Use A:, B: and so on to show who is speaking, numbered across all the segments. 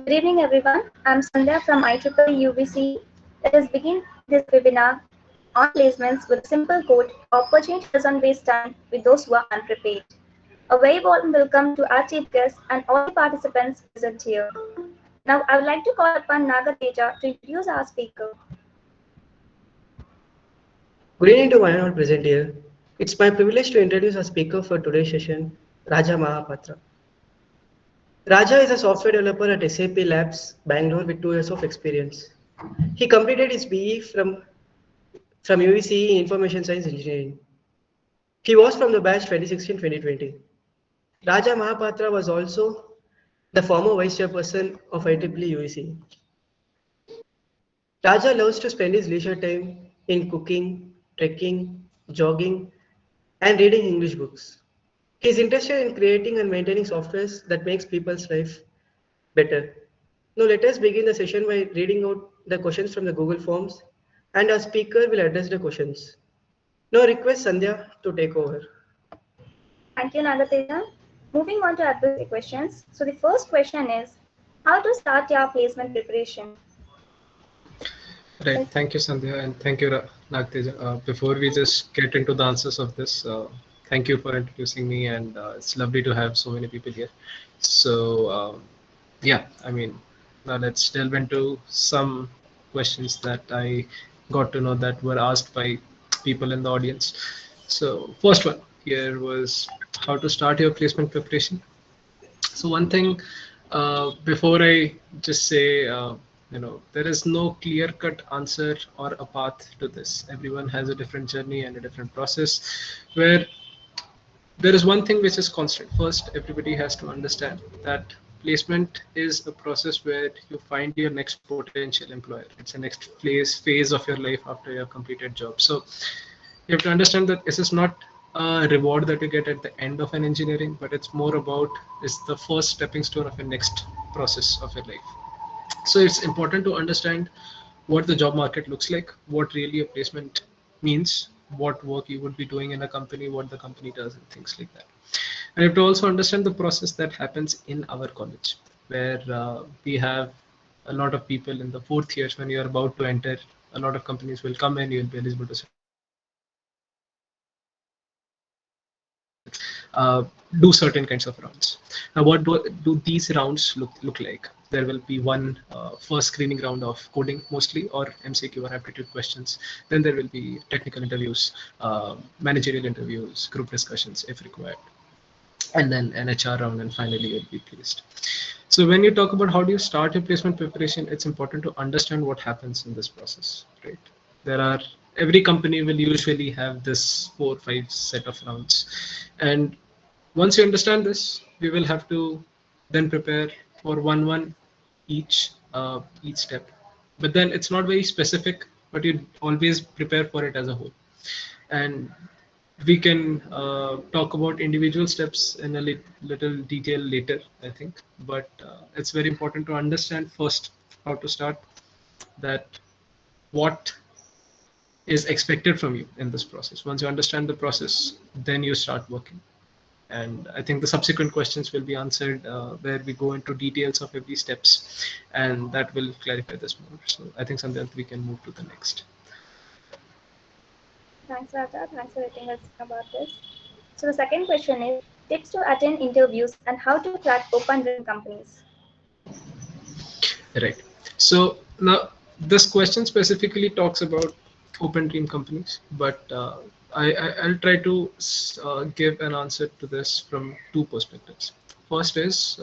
A: Good evening, everyone. I'm Sandhya from IEEE UVCE. Let us begin this webinar on placements with a simple quote: opportunity doesn't waste time with those who are unprepared. A very warm welcome to our chief guests and all the participants present here. Now, I would like to call upon Nagateja to introduce our speaker.
B: Good evening to one and all present here. It's my privilege to introduce our speaker for today's session, Raja Mahapatra. Raja is a software developer at SAP Labs, Bangalore with 2 years of experience. He completed his BE from UVCE in Information Science Engineering. He was from the batch 2016-2020. Raja Mahapatra was also the former vice chairperson of IEEE UVCE. Raja loves to spend his leisure time in cooking, trekking, jogging, and reading English books. He is interested in creating and maintaining softwares that makes people's life better. Now let us begin the session by reading out the questions from the Google Forms, and our speaker will address the questions. Now request Sandhya to take over.
A: Thank you, Nagateja. Moving on to address the questions. So the first question is, how to start your placement preparation?
C: Right. Thank you, Sandhya, and thank you, Nagteja. Before we just get into the answers of this, thank you for introducing me, and it's lovely to have so many people here. So, yeah, I mean, now let's delve into some questions that I got to know that were asked by people in the audience. So, first one here was how to start your placement preparation. So, one thing before I just say, there is no clear-cut answer or a path to this. Everyone has a different journey and a different process, where there is one thing which is constant. First, everybody has to understand that placement is a process where you find your next potential employer. It's the next phase of your life after your completed job. So you have to understand that this is not a reward that you get at the end of an engineering, but it's more about it's the first stepping stone of your next process of your life. So it's important to understand what the job market looks like, what really a placement means, what work you would be doing in a company, what the company does, and things like that. And you have to also understand the process that happens in our college, where we have a lot of people in the 4th years when you're about to enter. A lot of companies will come in, you'll be eligible to do certain kinds of rounds. Now, what do these rounds look like? There will be one first screening round of coding mostly, or MCQ or aptitude questions. Then there will be technical interviews, managerial interviews, group discussions if required, and then an HR round, and finally you'll be placed. So when you talk about how do you start your placement preparation, it's important to understand what happens in this process, right? Every company will usually have this 4 or 5 set of rounds, and once you understand this, we will have to then prepare for one each step. But then it's not very specific, but you always prepare for it as a whole. And we can talk about individual steps in a little detail later, I think. But it's very important to understand first how to start, that what is expected from you in this process. Once you understand the process, then you start working. And I think the subsequent questions will be answered where we go into details of every steps, and that will clarify this more. So I think Sandhya, we can move to the next.
A: Thanks, Raja. Thanks for letting us know about this. So the second question is, tips to attend interviews and how to crack open dream companies.
C: Right. So now this question specifically talks about open dream companies, but I'll try to give an answer to this from 2 perspectives. First is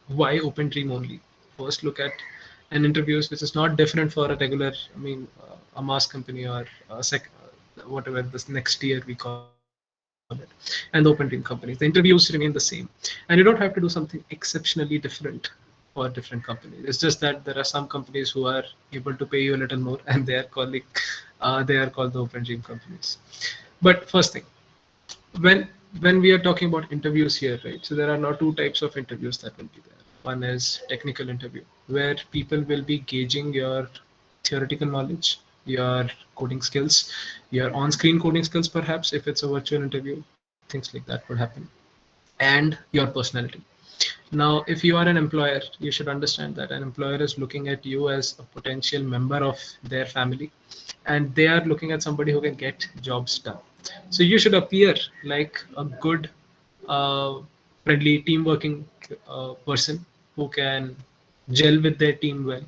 C: why open dream only. First, look at an interviews which is not different for a regular, a mass company or whatever this next tier we call it, and the open dream companies. The interviews remain the same, and you don't have to do something exceptionally different for different companies. It's just that there are some companies who are able to pay you a little more, and they are called the open dream companies. But first thing, when we are talking about interviews here, right? So there are now 2 types of interviews that will be there. One is technical interview, where people will be gauging your theoretical knowledge, your coding skills, your on-screen coding skills, perhaps if it's a virtual interview, things like that would happen, and your personality. Now, if you are an employer, you should understand that an employer is looking at you as a potential member of their family, and they are looking at somebody who can get jobs done. So you should appear like a good, uh, friendly, team working person who can gel with their team well,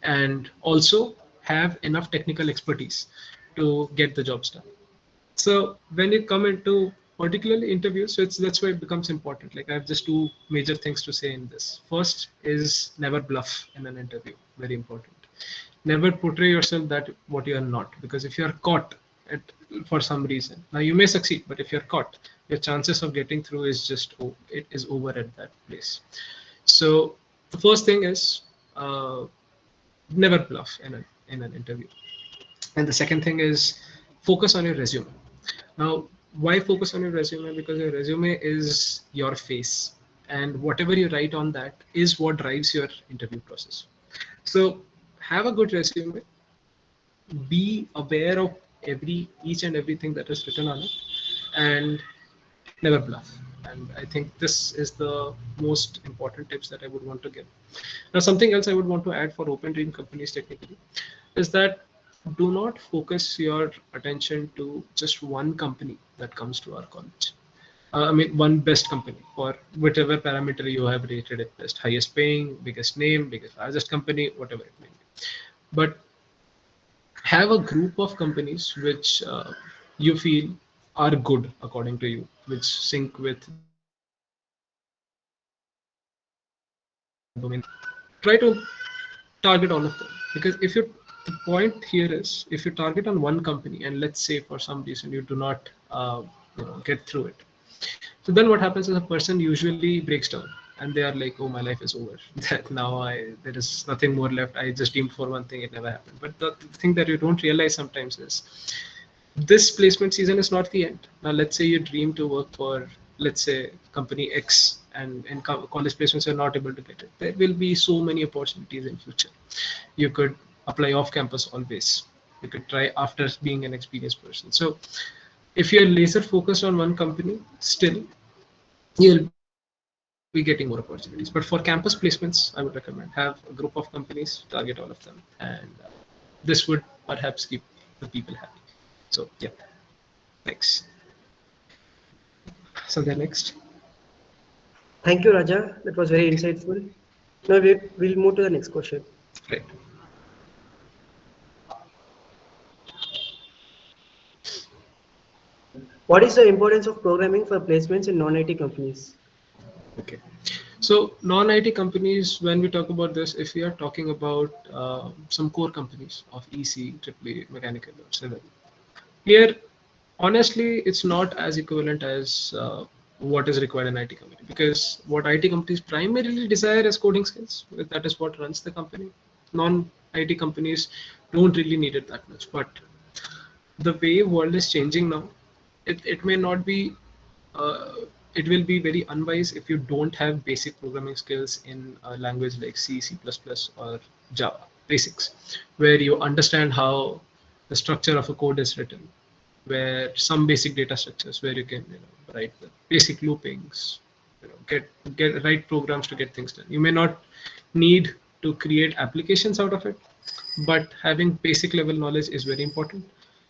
C: and also have enough technical expertise to get the jobs done. So when you come into particularly interviews, so that's why it becomes important. Like I have just two major things to say in this. First is never bluff in an interview. Very important. Never portray yourself that what you are not, because if you are caught at, for some reason, now you may succeed, but if you're caught, your chances of getting through is just it is over at that place. So the first thing is never bluff in an interview. And the second thing is focus on your resume. Now, why focus on your resume? Because your resume is your face, and whatever you write on that is what drives your interview process. So, have a good resume, be aware of each and everything that is written on it, and never bluff. And I think this is the most important tips that I would want to give. Now, something else I would want to add for open dream companies technically is that do not focus your attention to just one company that comes to our college. I mean, one best company for whatever parameter you have rated it best, highest paying, biggest name, biggest, largest company, whatever it may be. But have a group of companies which you feel are good according to you, which sync with the domain that you're in. Try to target all of them, because if you the point here is if you target on one company and let's say for some reason you do not get through it, so then what happens is a person usually breaks down and they are like, oh, my life is over. That now there is nothing more left. I just dreamed for one thing, it never happened. But the thing that you don't realize sometimes is this placement season is not the end. Now let's say you dream to work for, let's say, company X, and in college placements you're not able to get it. There will be so many opportunities in future. You could apply off campus always. You could try after being an experienced person. So if you're laser focused on one company, still you'll be getting more opportunities. But for campus placements, I would recommend have a group of companies, target all of them, and this would perhaps keep the people happy. So yeah, thanks. So the next.
B: Thank you, Raja. That was very insightful. Now we'll move to the next question.
C: Right.
B: What is the importance of programming for placements in non-IT companies?
C: Okay. So non-IT companies, when we talk about this, if we are talking about some core companies of EC, EEE, mechanical or civil, here, honestly, it's not as equivalent as what is required in IT company, because what IT companies primarily desire is coding skills. That is what runs the company. Non-IT companies don't really need it that much. But the way world is changing now, it may not be uh, it will be very unwise if you don't have basic programming skills in a language like C, C++, or Java basics, where you understand how the structure of a code is written, where some basic data structures where you can write the basic loopings, get write programs to get things done. You may not need to create applications out of it, but having basic level knowledge is very important.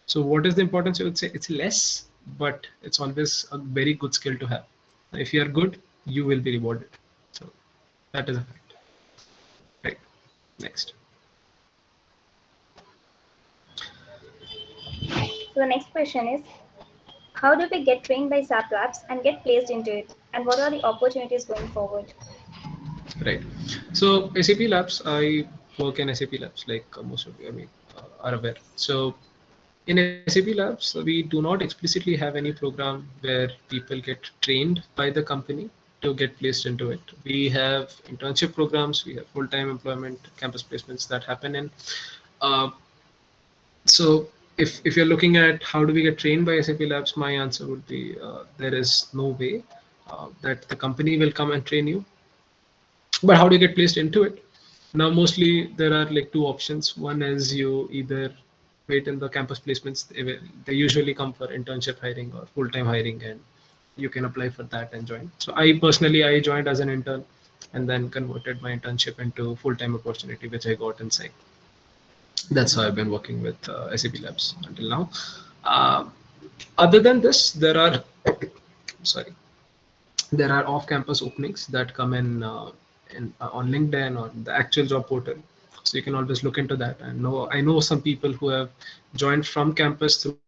C: So what is the importance? I would say it's less, but it's always a very good skill to have. If you are good, you will be rewarded. So that is a fact. Right. Next.
A: So the next question is, how do we get trained by SAP Labs and get placed into it? And what are the opportunities going forward?
C: Right. So SAP Labs, I work in SAP Labs, like most of you, are aware. So in SAP Labs, we do not explicitly have any program where people get trained by the company to get placed into it. We have internship programs, we have full-time employment, campus placements that happen in. Uh, so if you're looking at how do we get trained by SAP Labs, my answer would be there is no way that the company will come and train you. But how do you get placed into it? Now, mostly there are like two options. One is you either wait in the campus placements. They usually come for internship hiring or full-time hiring, and you can apply for that and join. So I personally, I joined as an intern. and then converted my internship into full-time opportunity, which I got inside. That's how I've been working with SAP Labs until now. Uh, Other than this, sorry, there are off-campus openings that come in on LinkedIn or the actual job portal. So you can always look into that. And I know some people who have joined from campus through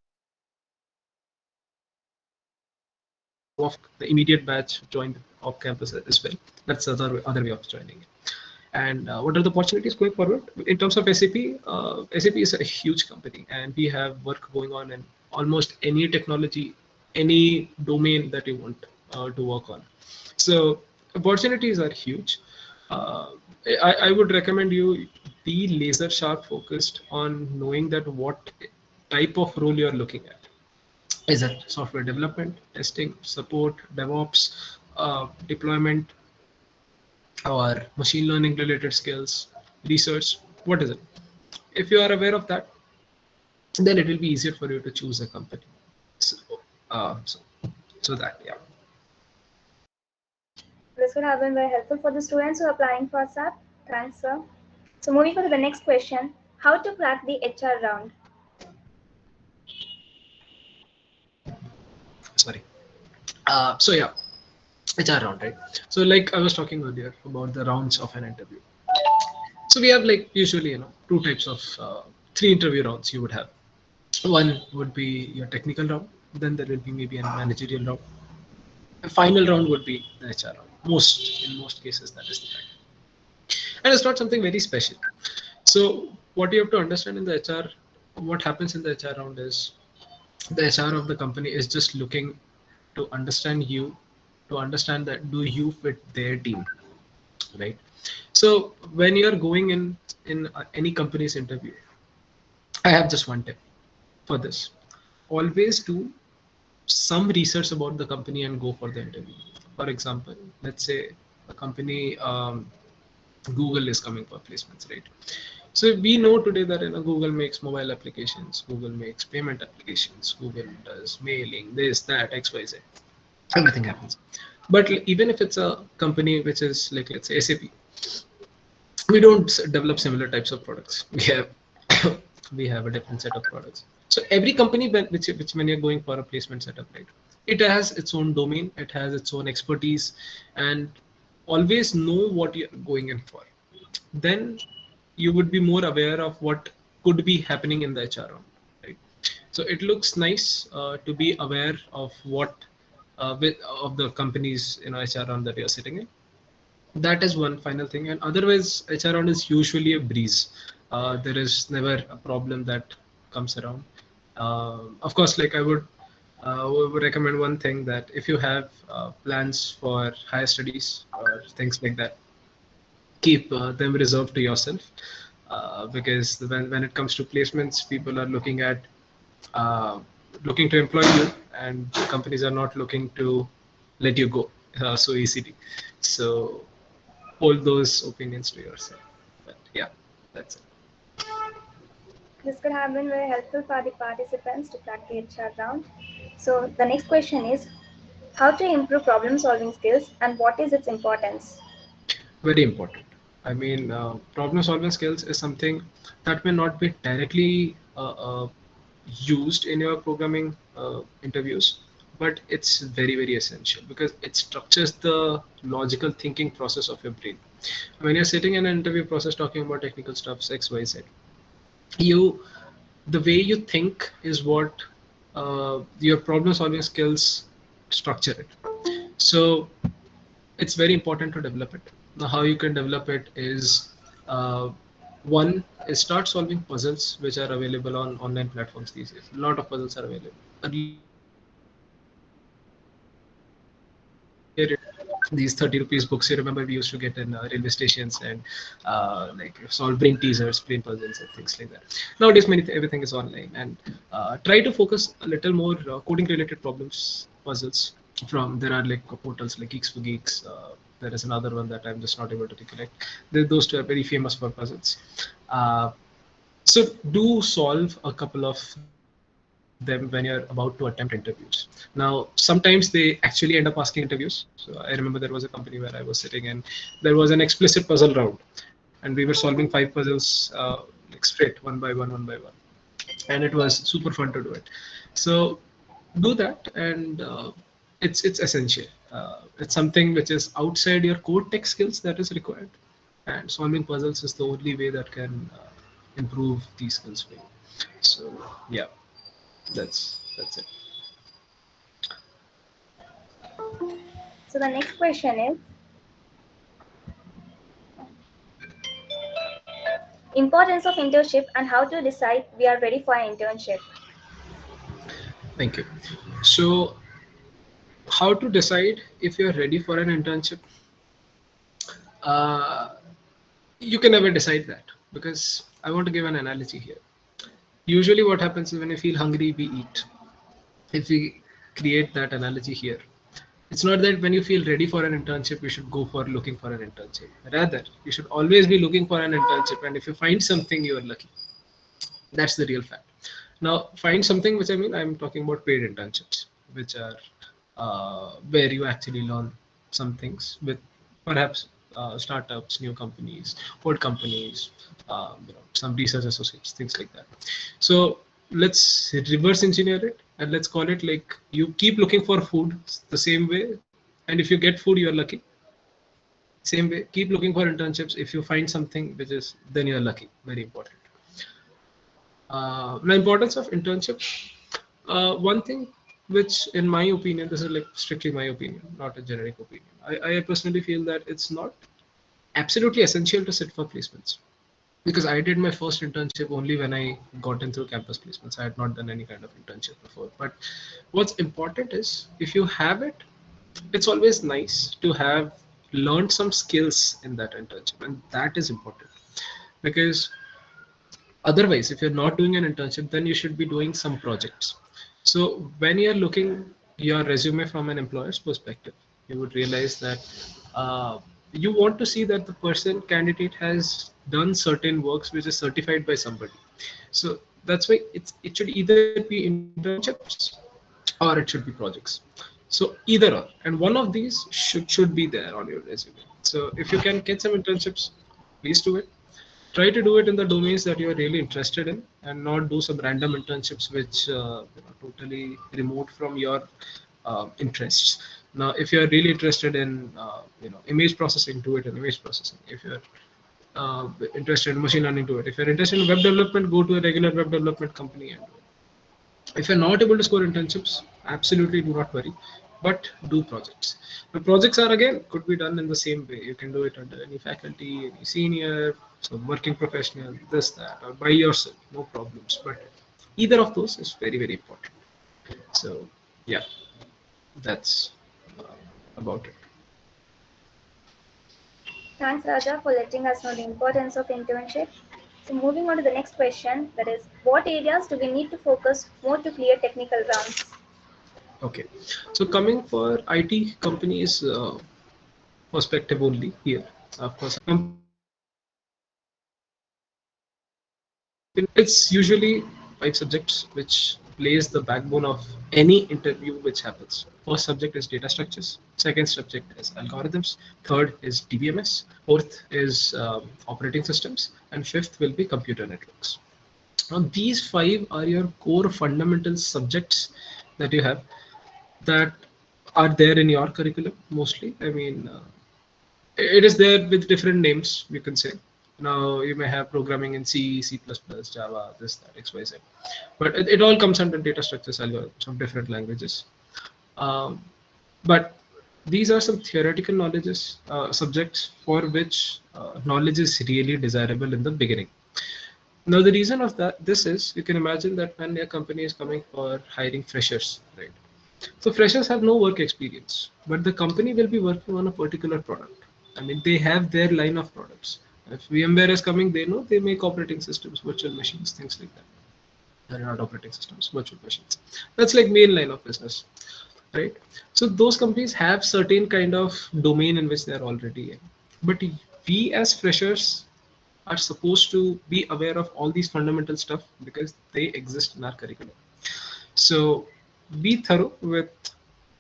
C: the immediate batch joined off campus as well. That's the other way of joining. And what are the opportunities going forward in terms of SAP? SAP is a huge company, and we have work going on in almost any technology, any domain that you want to work on. So opportunities are huge. Uh, I would recommend you be laser sharp focused on knowing that what type of role you're looking at. Is it software development, testing, support, DevOps, deployment, or machine learning related skills, research? What is it? If you are aware of that, then it will be easier for you to choose a company. So, uh, so, so that, yeah.
A: This would have been very helpful for the students who are applying for SAP. Thanks, sir. So moving on to the next question, how to crack the HR round?
C: Sorry. So yeah, HR round, right? So like I was talking earlier about the rounds of an interview. So we have like usually, two types of three interview rounds you would have. One would be your technical round, then there will be maybe a managerial round. A final round would be the HR round. In most cases, that is the fact. And it's not something very special. So what you have to understand in the HR, what happens in the HR round is the HR of the company is just looking to understand you, to understand that do you fit their team, right? So when you're going in any company's interview, I have just one tip for this. Always do some research about the company and go for the interview. For example, let's say a company, Google is coming for placements, right? So we know today that Google makes mobile applications, Google makes payment applications, Google does mailing, this, that, X, Y, Z. Everything happens. But even if it's a company which is like, let's say SAP, we don't develop similar types of products. We have we have a different set of products. So every company which when you're going for a placement setup, right, it has its own domain, it has its own expertise, and always know what you're going in for. Then you would be more aware of what could be happening in the HR round, right? So it looks nice to be aware of what of the company's HR round that you're sitting in. That is one final thing, and otherwise HR round is usually a breeze. There is never a problem that comes around. Of course, like I would recommend one thing, that if you have plans for higher studies or things like that, keep them reserved to yourself, because when it comes to placements, people are uh, looking to employ you, and companies are not looking to let you go so easily. So hold those opinions to yourself. But yeah, that's it.
A: This could have been very helpful for the participants to crack the HR round. So the next question is, how to improve problem solving skills and what is its importance?
C: Very important. I mean, problem solving skills is something that may not be directly used in your programming interviews, but it's very, very essential because it structures the logical thinking process of your brain. When you're sitting in an interview process talking about technical stuff, X, Y, Z, you the way you think is what your problem solving skills structure it. So it's very important to develop it. Now, how you can develop it is, uh, one is start solving puzzles which are available on online platforms these days. A lot of puzzles are available. Earlier, these 30 rupees books, you remember, we used to get in railway stations, and like solve brain teasers, brain puzzles, and things like that. Nowadays, everything is online, and try to focus a little more coding related problems, puzzles. From there are like portals like Geeks for Geeks. There is another one that I'm just not able to recollect. Those two are very famous for puzzles. So do solve a couple of these puzzles them when you're about to attempt interviews. Now, sometimes they actually end up asking interviews. So I remember there was a company where I was sitting and there was an explicit puzzle round, and we were solving 5 puzzles like straight, one by one, and it was super fun to do it. So do that, and it's essential. It's something which is outside your core tech skills that is required, and solving puzzles is the only way that can improve these skills for you. So yeah, that's it.
A: So the next question is importance of internship and how to decide we are ready for an internship.
C: Thank you. So how to decide if you're ready for an internship? Uh, you can never decide that, because I want to give an analogy here. Usually what happens is when you feel hungry, we eat. If we create that analogy here, it's not that when you feel ready for an internship, you should go for looking for an internship. Rather, you should always be looking for an internship. And if you find something, you are lucky. That's the real fact. Now, find something, which I mean, I'm talking about paid internships, which are where you actually learn some things with perhaps startups, new companies, old companies, some research associates, things like that. So let's reverse engineer it, and let's call it like you keep looking for food the same way, and if you get food, you're lucky. Same way, keep looking for internships. If you find something which is, then you're lucky. Very important. The importance of internship. One thing which, in my opinion, this is like strictly my opinion, not a generic opinion. I personally feel that it's not absolutely essential to sit for placements, because I did my first internship only when I got in through campus placements. I had not done any kind of internship before. But what's important is if you have it, it's always nice to have learned some skills in that internship, and that is important, because otherwise, if you're not doing an internship, then you should be doing some projects. So when you're looking your resume from an employer's perspective, you would realize that you want to see that the person candidate has done certain works which is certified by somebody. So that's why it should either be internships or it should be projects. So either or, and one of these should be there on your resume. So if you can get some internships, please do it. Try to do it in the domains that you are really interested in, and not do some random internships which totally remote from your interests. Now, if you are really interested in image processing, do it in image processing. If you're interested in machine learning, do it. If you're interested in web development, go to a regular web development company and do it. If you're not able to score internships, absolutely do not worry, but do projects. The projects are, again, could be done in the same way. You can do it under any faculty, any senior, some working professional, this, that, or by yourself, no problems. But either of those is very, very important. So yeah, that's about it.
A: Thanks, Raja, for letting us know the importance of internship. So moving on to the next question, that is, what areas do we need to focus more to clear technical rounds?
C: Okay, so coming for IT companies perspective only here, of course, it's usually 5 subjects which lays the backbone of any interview which happens. First subject is data structures, second subject is algorithms, third is DBMS, fourth is operating systems, and fifth will be computer networks. Now these 5 are your core fundamental subjects that you have, that are there in your curriculum mostly. I mean, it is there with different names, you can say. Now you may have programming in C, C++, Java, this, that, XYZ, but it all comes under data structures algorithms of different languages. Um, but these are some theoretical knowledges, subjects for which knowledge is really desirable in the beginning. Now the reason of that, this is, you can imagine that when a company is coming for hiring freshers, right? So freshers have no work experience, but the company will be working on a particular product. I mean, they have their line of products. If VMware is coming, they know they make operating systems, virtual machines, things like that. They're not operating systems, virtual machines. That's like main line of business, right? So those companies have certain kind of domain in which they're already in. But we as freshers are supposed to be aware of all these fundamental stuff because they exist in our curriculum. So be thorough with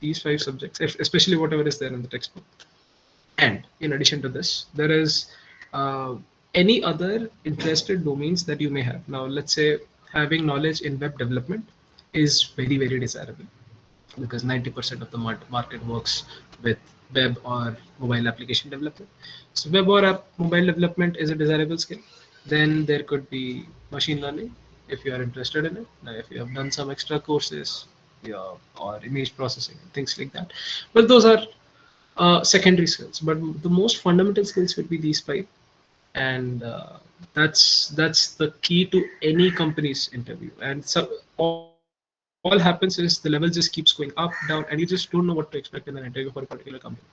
C: these 5 subjects, especially whatever is there in the textbook. And in addition to this, there is any other interested domains that you may have. Now, let's say having knowledge in web development is very, very desirable because 90% of the market works with web or mobile application development. So web or mobile development is a desirable skill. Then there could be machine learning if you are interested in it. Now, if you have done some extra courses, yeah, or image processing, things like that. But those are secondary skills. But the most fundamental skills would be these 5, and that's the key to any company's interview. And so all happens is the level just keeps going up, down, and you just don't know what to expect in an interview for a particular company.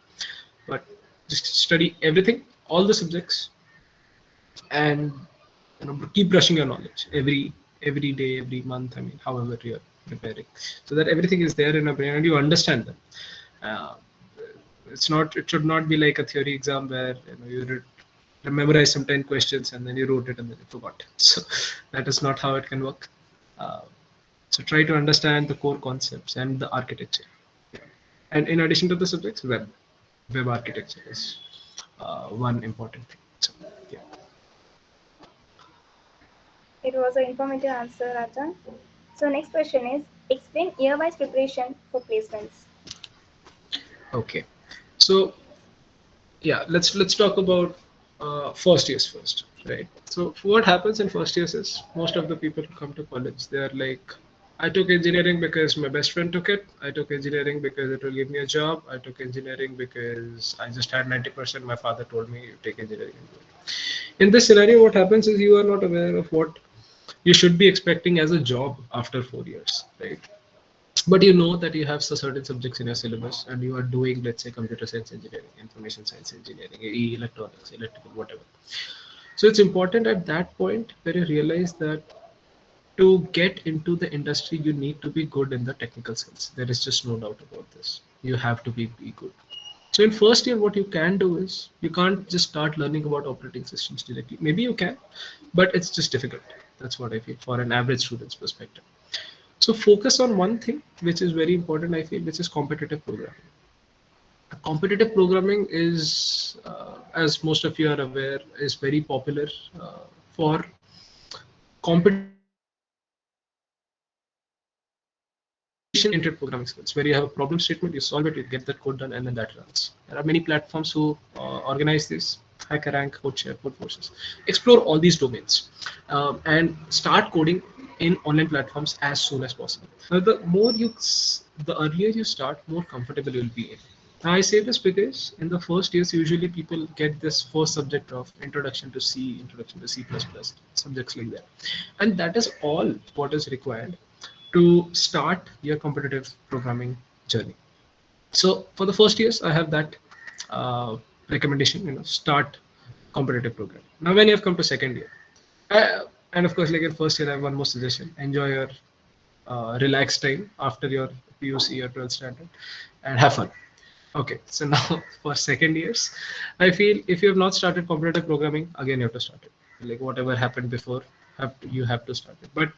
C: But just study everything, all the subjects, and keep brushing your knowledge every day, every month. I mean, however you're preparing, so that everything is there in a brain and you understand them. Uh, it should not be like a theory exam where you memorize some 10 questions and then you wrote it and then you forgot. So that is not how it can work. Uh, so try to understand the core concepts and the architecture. Yeah. And in addition to the subjects, web architecture is one important thing. So yeah.
A: It was an informative answer, Rajan. So next question is, explain year-wise preparation for placements.
C: Okay. So yeah, let's talk about first years first, right? So what happens in first years is most of the people who come to college, they are like, I took engineering because my best friend took it. I took engineering because it will give me a job. I took engineering because I just had 90%. My father told me you take engineering. In this scenario, what happens is you are not aware of what you should be expecting as a job after 4 years, right? But you know that you have certain subjects in your syllabus and you are doing, let's say, computer science engineering, information science engineering, electronics, electrical, whatever. So it's important at that point where you realize that to get into the industry, you need to be good in the technical skills. There is just no doubt about this. You have to be good. So in first year, what you can do is you can't just start learning about operating systems directly. Maybe you can, but it's just difficult. That's what I feel for an average student's perspective. So focus on one thing, which is very important, I feel, which is competitive programming. Competitive programming is, as most of you are aware, is very popular for competition-oriented programming skills, where you have a problem statement, you solve it, you get that code done, and then that runs. There are many platforms who organize this. HackerRank, CodeShare, CodeForces. Explore all these domains and start coding in online platforms as soon as possible. Now, the earlier you start, more comfortable you'll be in. Now, I say this because in the first years, usually people get this first subject of introduction to C, introduction to C++, subjects like that. And that is all what is required to start your competitive programming journey. So for the first years, I have that recommendation, start competitive programming. Now, when you have come to second year, and of course, like in first year, I have one more suggestion: enjoy your relaxed time after your PUC or 12th standard, and have fun. Okay, so now for second years, I feel if you have not started competitive programming, again you have to start it. Like whatever happened before, you have to start it. But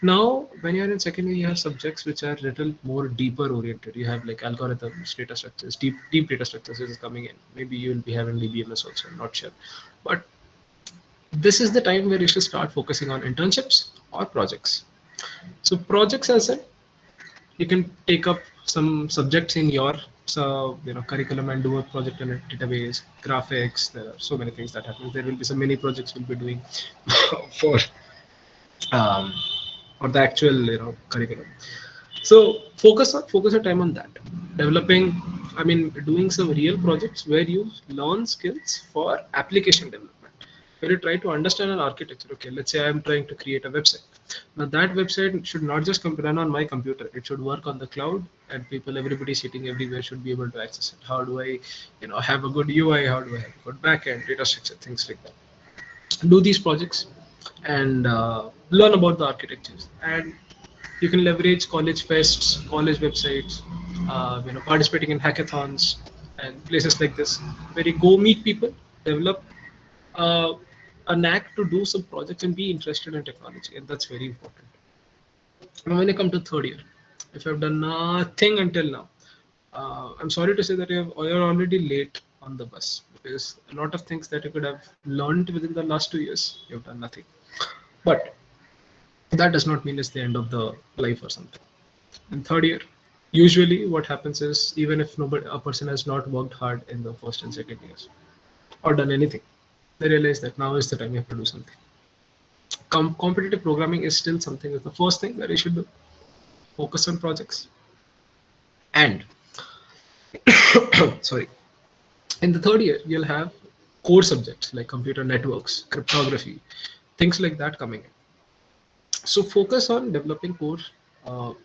C: now when you're in second year, you have subjects which are little more deeper oriented. You have like algorithms, data structures, deep data structures is coming in. Maybe you will be having DBMS also, I'm not sure. But this is the time where you should start focusing on internships or projects. So projects, as I said, you can take up some subjects in your curriculum and do a project in a database, graphics. There are so many things that happen. There will be so many projects we'll be doing for um, for the actual curriculum. So focus your time on that, developing, I mean, doing some real projects where you learn skills for application development, where you try to understand an architecture. Okay, let's say I'm trying to create a website. Now that website should not just run on my computer, it should work on the cloud, and everybody sitting everywhere should be able to access it. How do I have a good UI? How do I have a good backend, data structure, things like that? Do these projects and learn about the architectures, and you can leverage college fests, college websites, participating in hackathons and places like this, where you go meet people, develop uh, a knack to do some projects and be interested in technology, and that's very important. Now, when you come to third year, if you have done nothing until now, I'm sorry to say that you're already late on the bus, because a lot of things that you could have learned within the last 2 years, you've done nothing. But that does not mean it's the end of the life or something. In third year, usually what happens is, even if a person has not worked hard in the first and second years or done anything, they realize that now is the time you have to do something. Competitive programming is still something that's the first thing that you should do. Focus on projects. And sorry, in the third year, you'll have core subjects like computer networks, cryptography, things like that coming in. So focus on developing core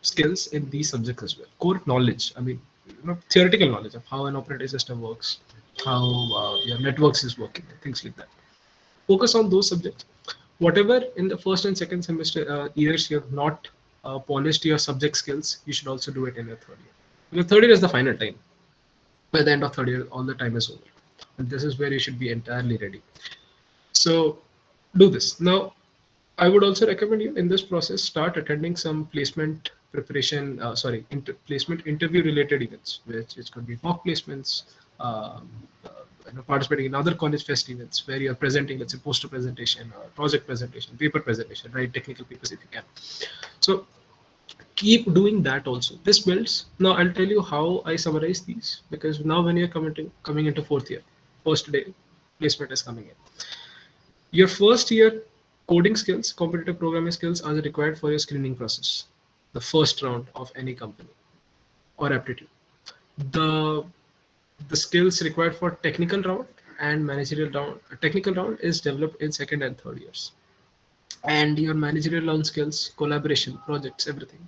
C: skills in these subjects as well. Core knowledge, I mean, theoretical knowledge of how an operating system works, how your networks is working, things like that. Focus on those subjects. Whatever in the first and second semester years you have not polished your subject skills, you should also do it in your third year. Your third year is the final time. By the end of third year, all the time is over, and this is where you should be entirely ready. So do this. Now, I would also recommend you in this process start attending some placement preparation, placement interview related events, which could be mock placements, participating in other college fest events where you're presenting, let's say, poster presentation or project presentation, paper presentation, write technical papers if you can. So keep doing that also. This builds. Now I'll tell you how I summarize these, because now when you're coming into fourth year, first day placement is coming in. Your first year coding skills, competitive programming skills are required for your screening process, the first round of any company or aptitude. The skills required for technical round and managerial round. Technical round is developed in second and third years, and your managerial round skills, collaboration, projects, everything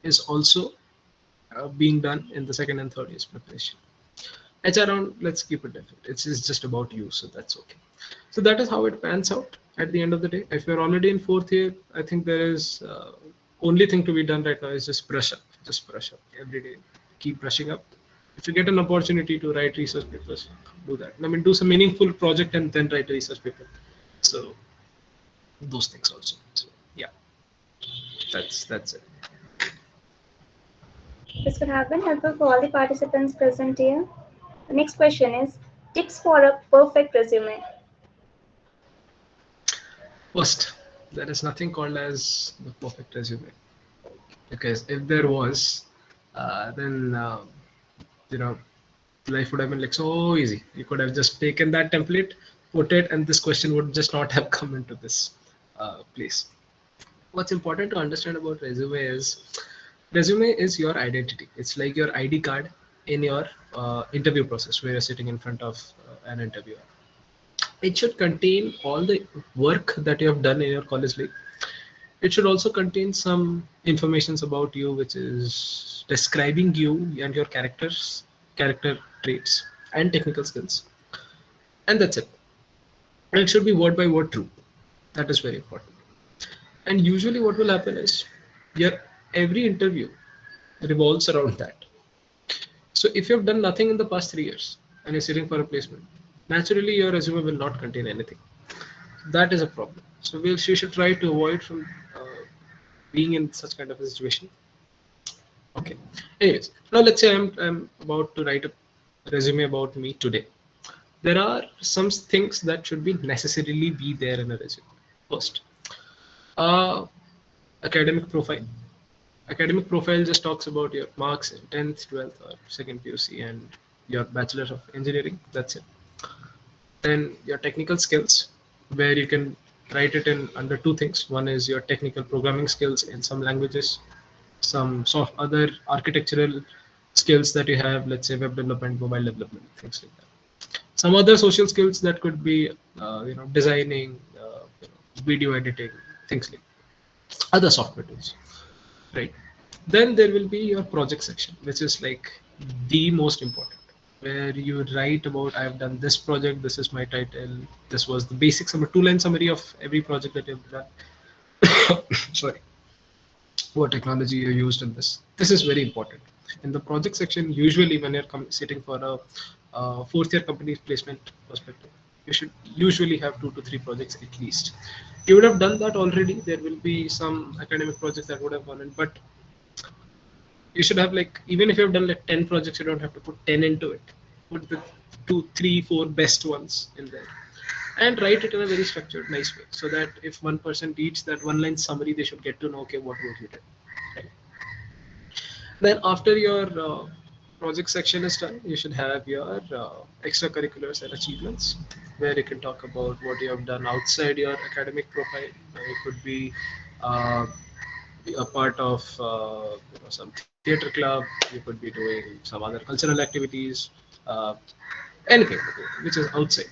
C: is also being done in the second and third years preparation. HR round, let's keep it different. It's just about you, so that's okay. So that is how it pans out at the end of the day. If you're already in fourth year, I think there is only thing to be done right now is just brush up. Just brush up every day. Keep brushing up. If you get an opportunity to write research papers, do that. I mean, do some meaningful project and then write a research paper. So those things also. So yeah, that's it.
A: This would have been helpful for all the participants present here. The next question is tips for a perfect resume.
C: First, there is nothing called as the perfect resume, because if there was, then life would have been like so easy. You could have just taken that template, put it, and this question would just not have come into this place. What's important to understand about resume is your identity. It's like your ID card in your interview process where you're sitting in front of an interviewer. It should contain all the work that you have done in your college life. It should also contain some information about you, which is describing you and your character traits and technical skills, and that's it. And it should be word by word true. That is very important. And usually what will happen is your every interview revolves around that. So if you have done nothing in the past 3 years and you're sitting for a placement, naturally your resume will not contain anything. That is a problem. So you should try to avoid from being in such kind of a situation. Okay. Anyways, now let's say I'm about to write a resume about me today. There are some things that should be necessarily be there in a resume. First, academic profile. Academic profile just talks about your marks in 10th, 12th, or second PUC and your Bachelor of Engineering. That's it. Then your technical skills, where you can write it in under two things. One is your technical programming skills in some languages, some other architectural skills that you have, let's say web development, mobile development, things like that. Some other social skills that could be, designing, video editing, things like that. Other software tools, right? Then there will be your project section, which is like the most important, where you write about I've done this project, this is my title, this was the basic summary, 2-line summary of every project that you've done. Sorry, what technology you used in this. This is very important. In the project section, usually when you're sitting for a fourth year company placement perspective, You should usually have 2 to 3 projects at least. You would have done that already. There will be some academic projects that would have gone in, but you should have, like, even if you have done like 10 projects, you don't have to put 10 into it. Put the 2, 3, 4 best ones in there and write it in a very structured, nice way, so that if one person reads that one line summary, they should get to know, okay, what work you did. Right. Then after your project section is done, you should have your extracurriculars and achievements, where you can talk about what you have done outside your academic profile. It could be uh, a part of some theater club. You could be doing some other cultural activities, uh, anything which is outside.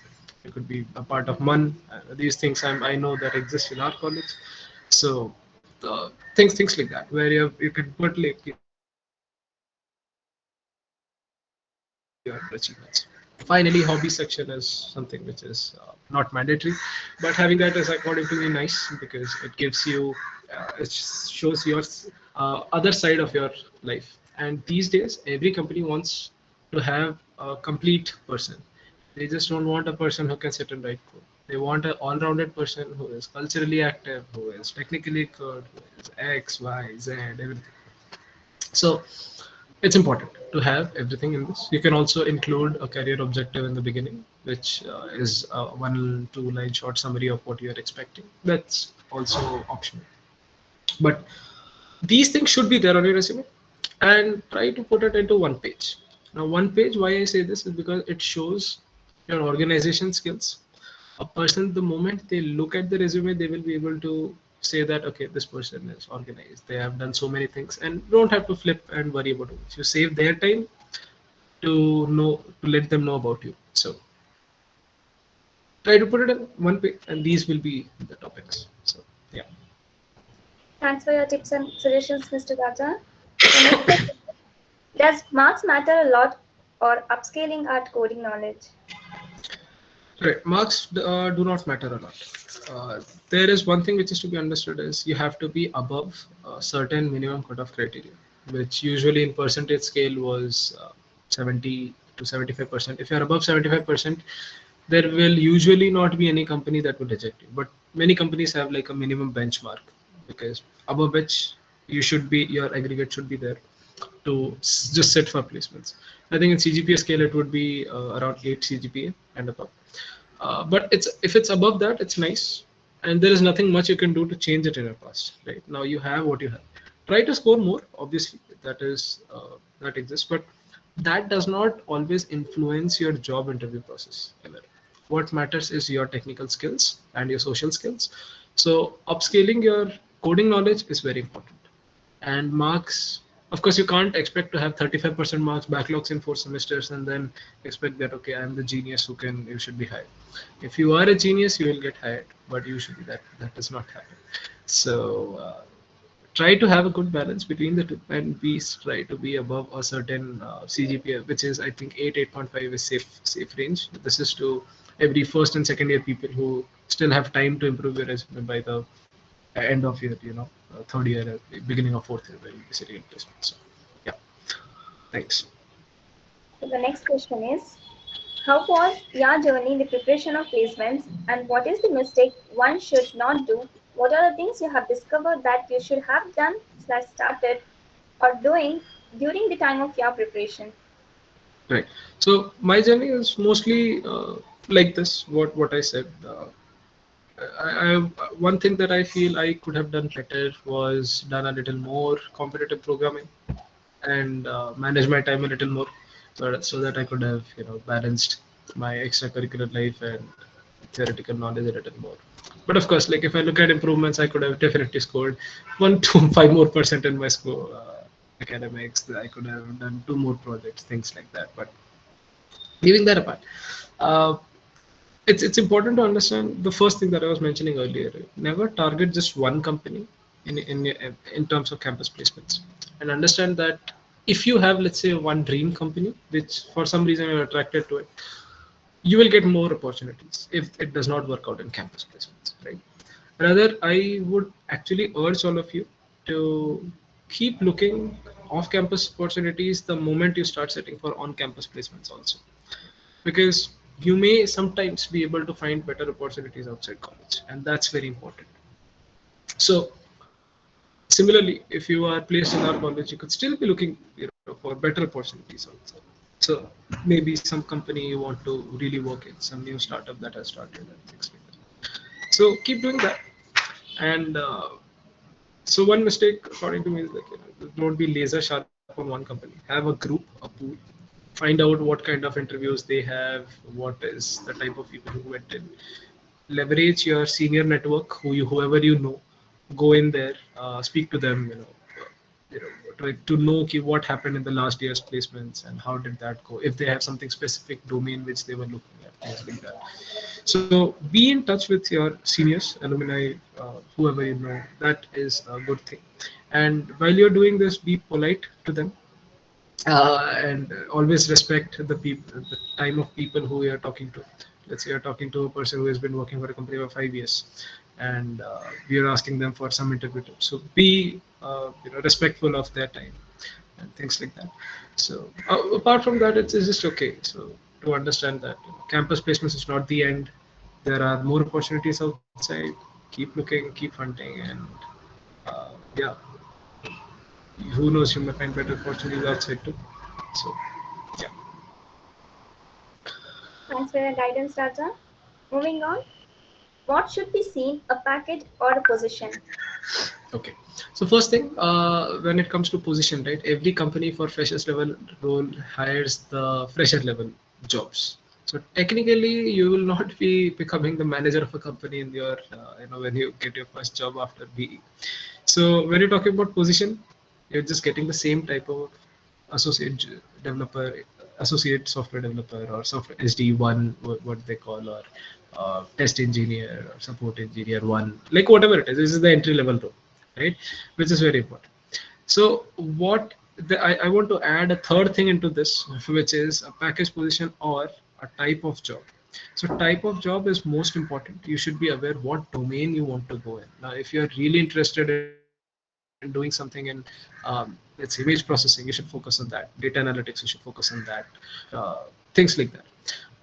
C: It could be a part of MUN. These things I know that exist in our college. So things like that, where you can put like your achievements. Finally, hobby section is something which is not mandatory, but having that is, according to me, nice, because it gives you it shows your other side of your life. And these days, every company wants to have a complete person. They just don't want a person who can sit and write code. They want an all-rounded person who is culturally active, who is technically good, who is X, Y, Z, everything. So it's important to have everything in this. You can also include a career objective in the beginning, which is a 1-2 line short summary of what you are expecting. That's also optional. But these things should be there on your resume, and try to put it into one page. Now, one page, why I say this is because it shows your organization skills. A person, the moment they look at the resume, they will be able to say that, okay, this person is organized, they have done so many things, and don't have to flip and worry about it. You save their time to let them know about you. So try to put it in one page, and these will be the topics. So yeah.
A: Thanks for your tips and suggestions, Mr. Raja. The next question: does marks matter a lot or upscaling our coding knowledge?
C: Right, marks do not matter a lot. There is one thing which is to be understood is you have to be above a certain minimum cutoff criteria, which usually in percentage scale was 70 to 75%. If you're above 75%, there will usually not be any company that would reject you. But many companies have like a minimum benchmark, because above which your aggregate should be there to just sit for placements. I think in CGPA scale it would be around 8 CGPA and above. But if it's above that, it's nice, and there is nothing much you can do to change it in your past. Right now, you have what you have. Try to score more. Obviously, that exists, but that does not always influence your job interview process. Ever. What matters is your technical skills and your social skills. So upscaling your coding knowledge is very important. And marks, of course, you can't expect to have 35% marks backlogs in 4 semesters and then expect that, okay, I'm the genius you should be hired. If you are a genius, you will get hired, but usually that does not happen. So try to have a good balance between the two, and try to be above a certain CGPA, which is, I think, 8.5 is safe range. This is to every first and second year people who still have time to improve your resume by the end of your third year, beginning of fourth year, where you'll be sitting in placement. So yeah, thanks.
A: So the next question is: how was your journey in the preparation of placements, and what is the mistake one should not do? What are the things you have discovered that you should have done / started or doing during the time of your preparation?
C: Right. So my journey is mostly like this. What I said. I one thing that I feel I could have done better was done a little more competitive programming, and manage my time a little more, so that I could have balanced my extracurricular life and theoretical knowledge a little more. But of course, like, if I look at improvements, I could have definitely scored 1 to 5 more % in my school academics. I could have done 2 more projects, things like that. But leaving that apart, uh, it's important to understand the first thing that I was mentioning earlier. Never target just one company in terms of campus placements, and understand that if you have, let's say, one dream company which for some reason you're attracted to it, you will get more opportunities if it does not work out in campus placements, right? Rather, I would actually urge all of you to keep looking off campus opportunities the moment you start setting for on campus placements also, because you may sometimes be able to find better opportunities outside college, and that's very important. So similarly, if you are placed in our college, you could still be looking, for better opportunities outside. So maybe some company you want to really work in, some new startup that has started, and things like that. So keep doing that. And so one mistake, according to me, is like, don't be laser sharp on one company. Have a group, a pool. Find out what kind of interviews they have, what is the type of people who went in. Leverage your senior network, whoever you know. Go in there, speak to them. Try to know what happened in the last year's placements and how did that go. If they have something specific domain which they were looking at, things like that. So be in touch with your seniors, alumni, whoever you know. That is a good thing. And while you're doing this, be polite to them, and always respect the people, the time of people who you're talking to. Let's say you're talking to a person who has been working for a company for 5 years, and we are asking them for some interview tips. So be respectful of their time and things like that. So apart from that, it's just okay. So to understand that campus placements is not the end. There are more opportunities outside. Keep looking, keep hunting, and yeah, who knows, you may find better opportunities outside too. So yeah.
A: Thanks for your guidance, Raja. Moving on, what should be seen, a package or a position?
C: Okay. So first thing, when it comes to position, right? Every company for freshers level role hires the fresher level jobs. So technically, you will not be becoming the manager of a company in your, when you get your first job after BE. So when you're talking about position, you're just getting the same type of associate developer, associate software developer, or software SD1, what they call, or test engineer or support engineer one, like whatever it is. This is the entry level role, right? Which is very important. So I want to add a third thing into this, which is a package position or a type of job. So type of job is most important. You should be aware what domain you want to go in. Now, if you're really interested in doing something in, let's say, image processing, you should focus on that. Data analytics, you should focus on that. Things like that.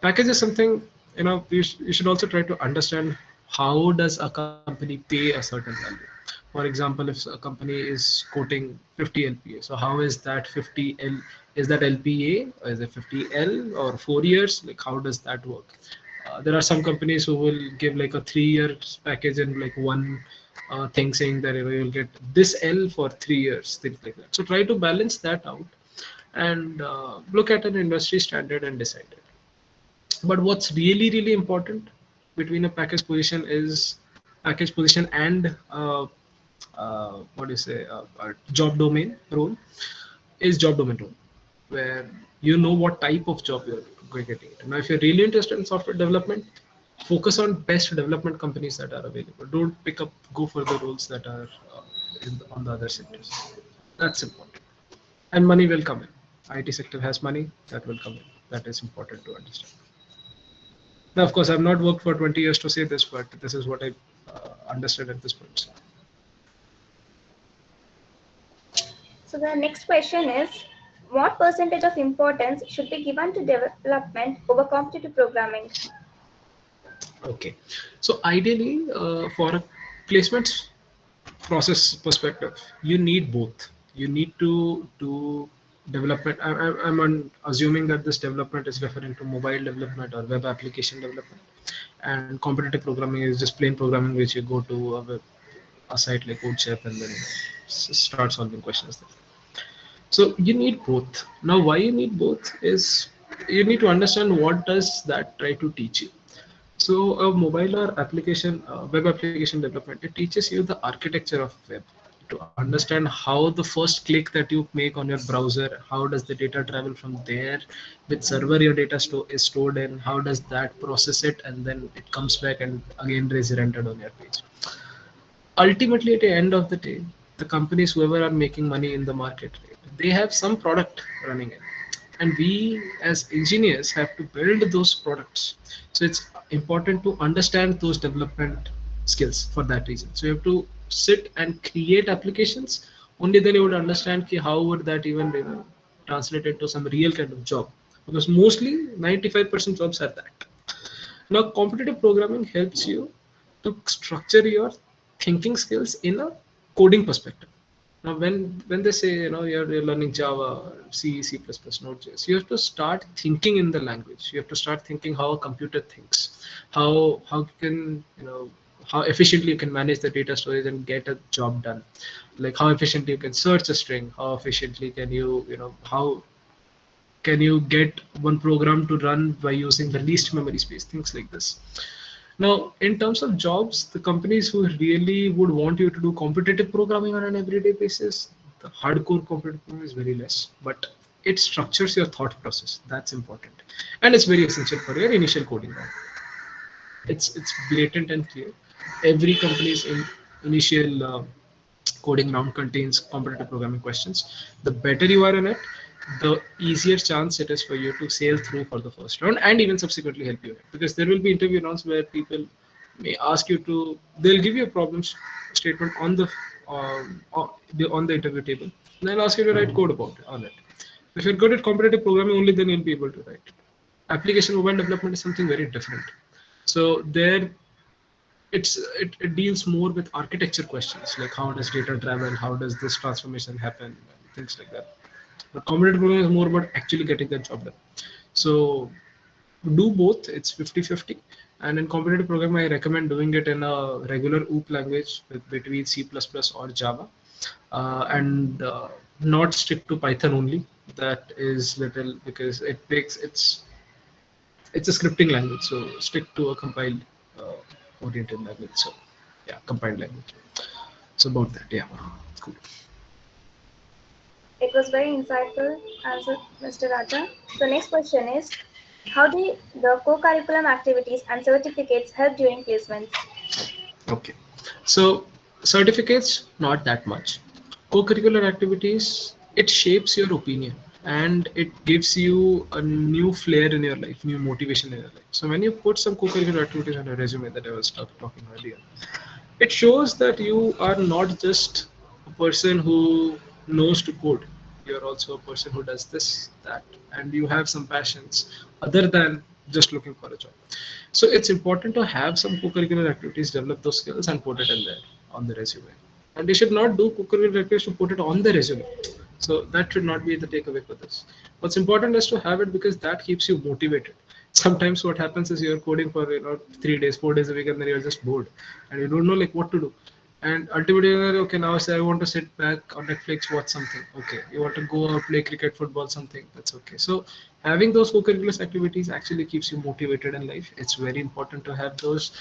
C: Package is something, you should also try to understand how does a company pay a certain value. For example, if a company is quoting 50 LPA, so how is that 50 L? Is that LPA, or is it 50L, or 4 years? Like, how does that work? There are some companies who will give like a 3 year package and like one thing saying that you'll get this L for 3 years, things like that. So try to balance that out and look at an industry standard and decide it. But what's really important between a package position and what do you say, a job domain role, is job domain role, where you know what type of job you're going to get. Now, if you're really interested in software development, focus on best development companies that are available. Don't go for the roles that are on the other sectors. That's important. And money will come in. IT sector has money that will come in. That is important to understand. Now, of course, I've not worked for 20 years to say this, but this is what I understood at this point.
A: So the next question is, what percentage of importance should be given to development over competitive programming?
C: Okay, so ideally, for a placements process perspective, you need both. You need to do development. I'm assuming that this development is referring to mobile development or web application development, and competitive programming is just plain programming, which you go to a site like CodeChef and then start solving questions there. So you need both. Now, why you need both is you need to understand what does that try to teach you. So a mobile or application, web application development, it teaches you the architecture of web, to understand how the first click that you make on your browser, how does the data travel from there, which server your data is stored in, how does that process it, and then it comes back and again is rendered on your page. Ultimately, at the end of the day, the companies, whoever are making money in the market, right, they have some product running in, and we as engineers have to build those products. So it's important to understand those development skills for that reason. So you have to sit and create applications. Only then you would understand how would that even translate into some real kind of job, because mostly 95% jobs are that. Now, competitive programming helps you to structure your thinking skills in a coding perspective. Now, when they say you're learning Java, C, C++, Node.js, you have to start thinking in the language. You have to start thinking how a computer thinks, how you can how efficiently you can manage the data storage and get a job done, like how efficiently you can search a string, how efficiently can how can you get one program to run by using the least memory space, things like this. Now, in terms of jobs, the companies who really would want you to do competitive programming on an everyday basis, the hardcore competitive programming is very less, but it structures your thought process. That's important, and it's very essential for your initial coding round. It's blatant and clear. Every company's initial coding round contains competitive programming questions. The better you are in it, the easier chance it is for you to sail through for the first round and even subsequently help you, because there will be interview rounds where people may ask you to, they'll give you a problem statement on on the interview table, and they'll ask you to write code about it on it. If you're good at competitive programming, only then you'll be able to write it. Application mobile development is something very different. So there it deals more with architecture questions, like how does data travel, how does this transformation happen, things like that. But competitive programming is more about actually getting the job done. So do both, it's 50-50. And in competitive programming, I recommend doing it in a regular OOP language between C++ or Java, and not stick to Python only. That is little, because it's a scripting language, so stick to a compiled oriented language. So yeah, compiled language. So about that, yeah, cool.
A: It was very insightful answer, Mr. Raja. So next question is, how do the co-curriculum activities and certificates help during placements?
C: Okay, so certificates, not that much. Co-curricular activities, it shapes your opinion and it gives you a new flair in your life, new motivation in your life. So when you put some co-curricular activities on your resume that I was talking earlier, it shows that you are not just a person who knows to code. You're also a person who does this, that, and you have some passions other than just looking for a job. So it's important to have some co-curricular activities, develop those skills, and put it in there on the resume. And you should not do co-curricular activities to put it on the resume. So that should not be the takeaway for this. What's important is to have it because that keeps you motivated. Sometimes what happens is you're coding for 3 days, 4 days a week, and then you're just bored and you don't know like what to do. And ultimately, okay, now say I want to sit back on Netflix, watch something. Okay, you want to go out, play cricket, football, something. That's okay. So having those co-curricular activities actually keeps you motivated in life. It's very important to have those.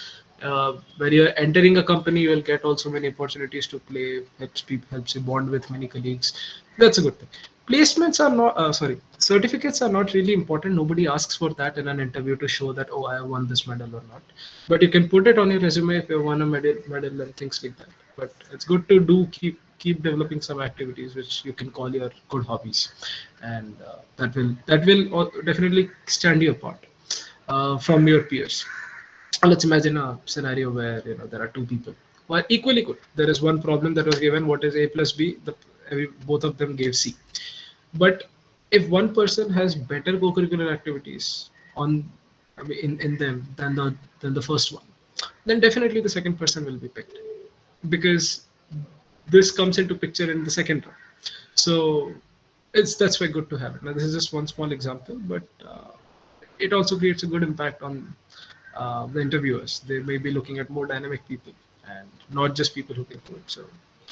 C: When you're entering a company, you will get also many opportunities to play. Helps you bond with many colleagues. That's a good thing. Placements are not certificates are not really important. Nobody asks for that in an interview to show that, oh, I have won this medal or not, but you can put it on your resume if you won a medal and things like that. But it's good to keep developing some activities which you can call your good hobbies, and that will definitely stand you apart from your peers. Let's imagine a scenario where there are two people who are equally good. There is one problem that was given, what is a plus b, both of them gave c. But if one person has better co-curricular activities on, I mean, in them than the first one, then definitely the second person will be picked, because this comes into picture in the second round. So that's why good to have it. Now this is just one small example, but it also creates a good impact on the interviewers. They may be looking at more dynamic people and not just people who can code. So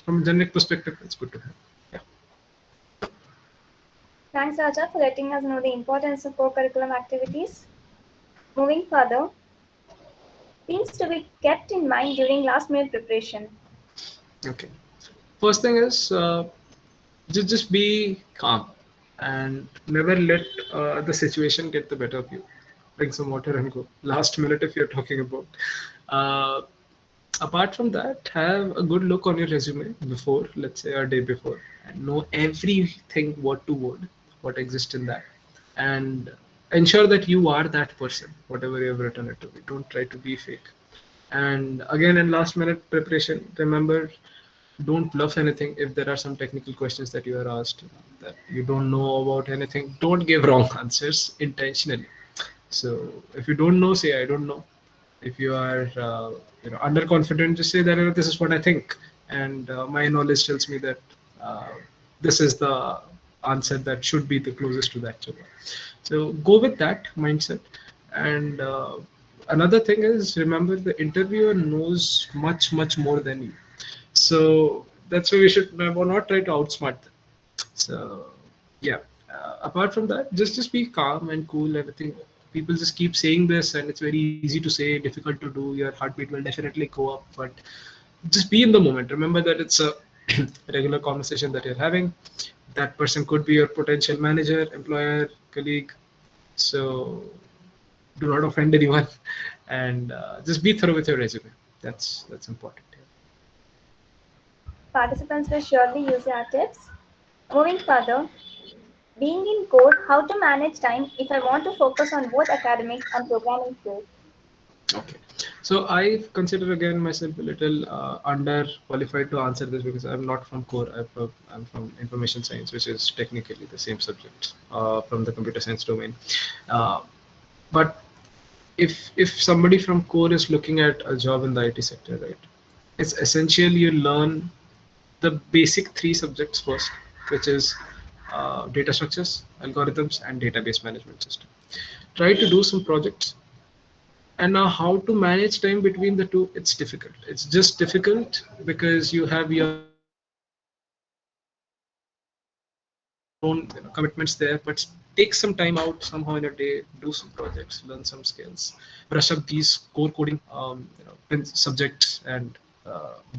C: from a generic perspective, it's good to have. Yeah.
A: Thanks, Raja, for letting us know the importance of co-curriculum activities. Moving further, things to be kept in mind during last-minute preparation.
C: Okay. First thing is just be calm and never let the situation get the better of you. Drink some water and go. Last minute, if you're talking about. Uh, Apart from that, have a good look on your resume before, let's say a day before, and know everything word to word, what exists in that, and ensure that you are that person, whatever you have written it to be. Don't try to be fake. And again, in last minute preparation, remember, don't bluff anything. If there are some technical questions that you are asked that you don't know about anything, don't give wrong answers intentionally. So if you don't know, say I don't know. If you are underconfident, just say that this is what I think, and my knowledge tells me that uh, this is the answer that should be the closest to the actual one. So go with that mindset. And another thing is, remember, the interviewer knows much more than you. So that's why we should not try to outsmart them. So yeah, apart from that, just be calm and cool. Everything, people just keep saying this, and it's very easy to say, difficult to do. Your heartbeat will definitely go up, but just be in the moment. Remember that it's a regular conversation that you're having. That person could be your potential manager, employer, colleague. So do not offend anyone, and just be thorough with your resume. That's important.
A: Participants will surely use our tips. Moving further, being in code, how to manage time if I want to focus on both academics and programming skills.
C: Okay, so I consider again myself a little under qualified to answer this because I'm not from core. I'm from information science, which is technically the same subject from the computer science domain. Uh, but if somebody from core is looking at a job in the IT sector, right, it's essential you learn the basic three subjects first, which is data structures, algorithms, and database management system. Try to do some projects, and now how to manage time between the two, it's difficult. It's just difficult because you have your own commitments there, but take some time out somehow in a day, do some projects, learn some skills, brush up these core coding subjects and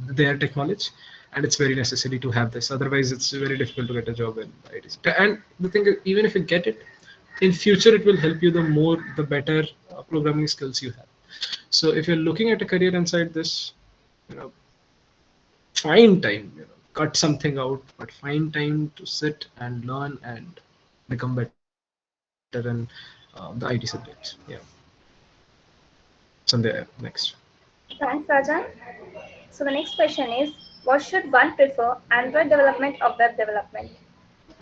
C: their tech knowledge. And it's very necessary to have this, otherwise it's very difficult to get a job in the IT sector. And the thing is, even if you get it in future, it will help you the more the better programming skills you have. So if you're looking at a career inside this, you know, find time, cut something out, but find time to sit and learn and become better in the IT subjects. Yeah. Sunday next.
A: Thanks, Rajan. So the next question is, what should one prefer, Android development or web development?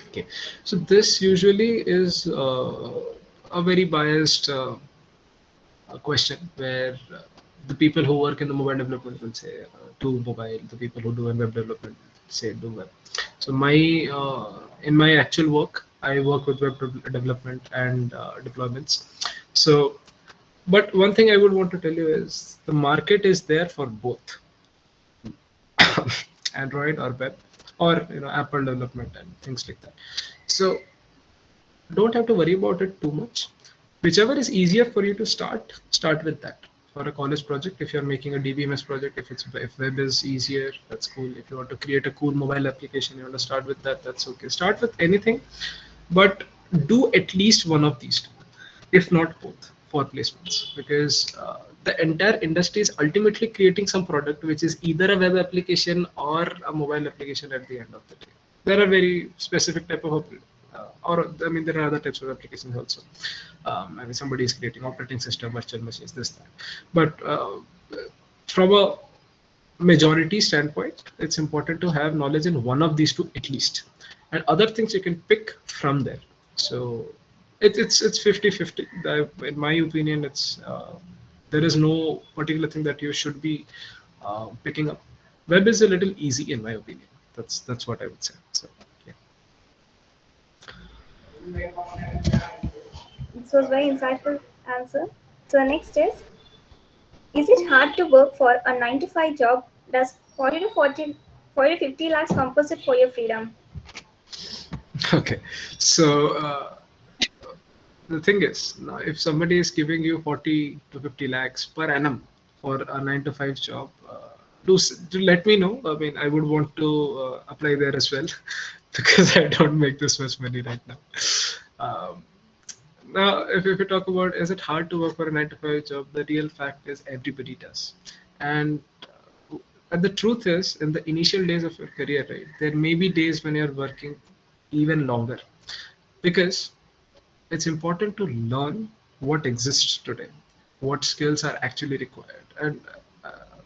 C: Okay, so this usually is a very biased question where the people who work in the mobile development will say do mobile, the people who do in web development say do web. So my in my actual work, I work with web development and deployments. So, but one thing I would want to tell you is the market is there for both Android or web, or Apple development and things like that. So don't have to worry about it too much. Whichever is easier for you to start with that. For a college project, if you're making a DBMS project, if web is easier, that's cool. If you want to create a cool mobile application, you want to start with that, that's okay. Start with anything, but do at least one of these two, if not both, for placements, because the entire industry is ultimately creating some product which is either a web application or a mobile application at the end of the day. There are very specific type of or I mean, there are other types of applications also. I mean, somebody is creating operating system, virtual machines, this, that. But from a majority standpoint, it's important to have knowledge in one of these two at least, and other things you can pick from there. So it's 50-50. In my opinion, it's there is no particular thing that you should be picking up. Web is a little easy in my opinion. That's what I would say. So yeah.
A: This was very insightful answer. So the next is it hard to work for a 9 to 5 job? Does 40 to 50 lakhs compensate for your freedom?
C: Okay, so the thing is, now if somebody is giving you 40 to 50 lakhs per annum for a 9 to 5 job, do let me know. I mean, I would want to apply there as well because I don't make this much money right now. Um, Now, if you talk about is it hard to work for a 9 to 5 job, the real fact is everybody does. And the truth is, in the initial days of your career, right, there may be days when you're working even longer because it's important to learn what exists today, what skills are actually required. And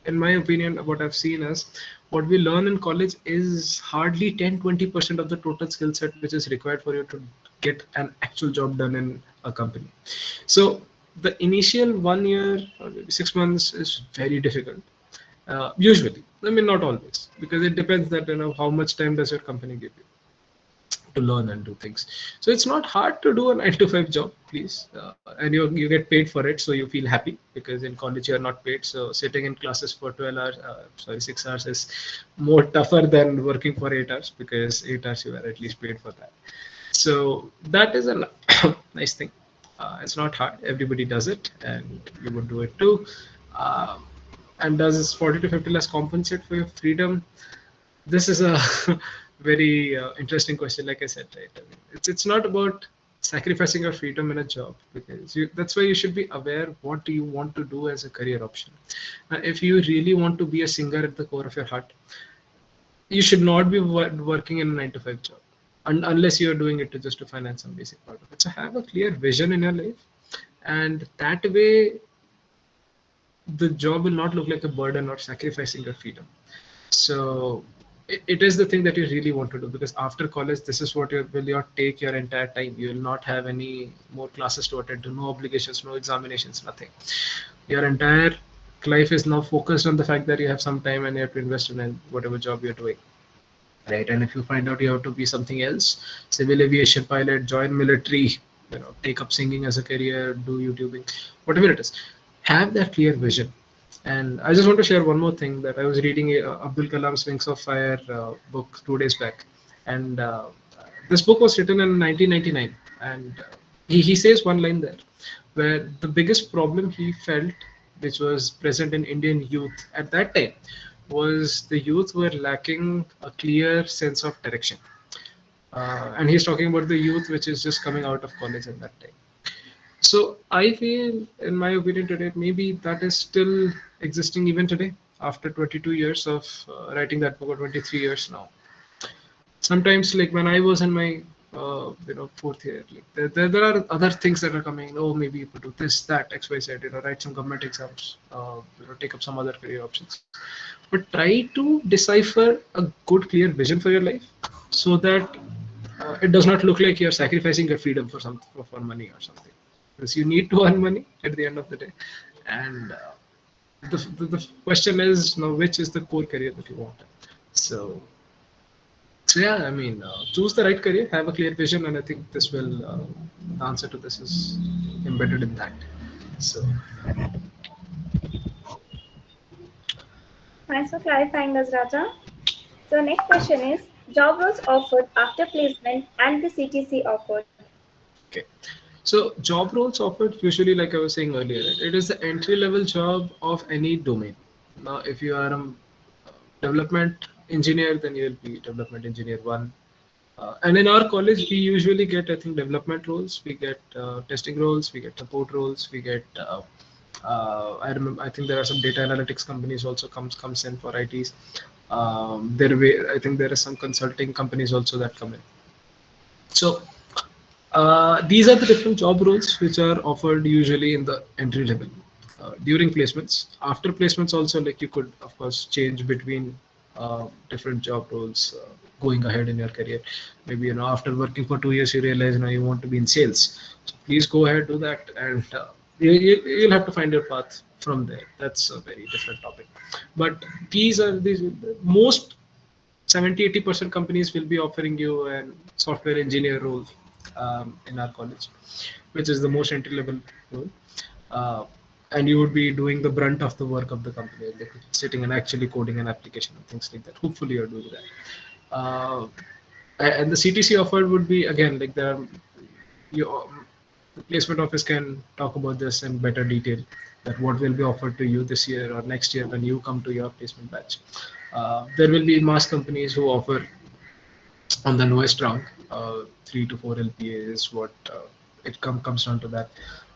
C: in my opinion, what I've seen is what we learn in college is hardly 10-20% of the total skill set which is required for you to get an actual job done in a company. So the initial 1 year or maybe 6 months is very difficult. Usually, I mean not always, because it depends that how much time does your company give you to learn and do things. So it's not hard to do a 9 to 5 job, please, and you get paid for it, so you feel happy, because in college you are not paid. So sitting in classes for 12 hours, sorry, 6 hours is more tougher than working for 8 hours, because 8 hours you are at least paid for that. So that is a nice thing. It's not hard. Everybody does it, and you would do it too. Um, and does 40 to 50 less compensate for your freedom? This is a very interesting question. Like I said, right? I mean, it's not about sacrificing your freedom in a job, because that's why you should be aware what do you want to do as a career option. If you really want to be a singer at the core of your heart, you should not be working in a 9 to 5 job, unless you are doing it to just to finance some basic part of it. So have a clear vision in your life, and that way the job will not look like a burden or sacrificing your freedom. So it is the thing that you really want to do, because after college, this is what will take your entire time. You will not have any more classes to attend to, no obligations, no examinations, nothing. Your entire life is now focused on the fact that you have some time and you have to invest in whatever job you're doing, right? And if you find out you have to be something else, civil aviation pilot, join military, take up singing as a career, do YouTubing, whatever it is, have that clear vision. And I just want to share one more thing, that I was reading Abdul Kalam's Wings of Fire book 2 days back, and this book was written in 1999, and he says one line there, where the biggest problem he felt, which was present in Indian youth at that time, was the youth were lacking a clear sense of direction. And he's talking about the youth which is just coming out of college at that time. So I feel, in my opinion today, maybe that is still existing even today, after 22 years of writing that book, or 23 years now. Sometimes, like when I was in my fourth year, like there are other things that are coming. Oh, maybe you could do this, that, X, Y, Z. Write some government exams. Take up some other career options. But try to decipher a good, clear vision for your life, so that it does not look like you're sacrificing your freedom for money or something, because you need to earn money at the end of the day. And the question is now, which is the core career that you want? So yeah, I mean, choose the right career, have a clear vision, and I think this will the answer to this is embedded in that. So
A: Thanks for clarifying us, Raja. So next question is job roles offered after placement and the CTC offered.
C: okay, so job roles offered usually, like I was saying earlier, right, it is the entry level job of any domain. Now, if you are a development engineer, then you will be development engineer one. And in our college, we usually get, I think, development roles, we get testing roles, we get support roles, we get. I remember. I think there are some data analytics companies also comes in for ITs. I think there are some consulting companies also that come in. So these are the different job roles which are offered usually in the entry level. During placements, after placements also, like you could of course change between different job roles going ahead in your career. Maybe after working for 2 years you realize now you want to be in sales. So please go ahead, do that, and you'll have to find your path from there. That's a very different topic. But these are these most 70-80% companies will be offering you a software engineer role in our college, which is the most entry level role. Uh, and you would be doing the brunt of the work of the company, like sitting and actually coding an application and things like that. Hopefully, you're doing that. And the CTC offered would be, again, like the placement office can talk about this in better detail, that what will be offered to you this year or next year when you come to your placement batch. There will be mass companies who offer on the lowest round, 3 to 4 LPA is what comes down to that.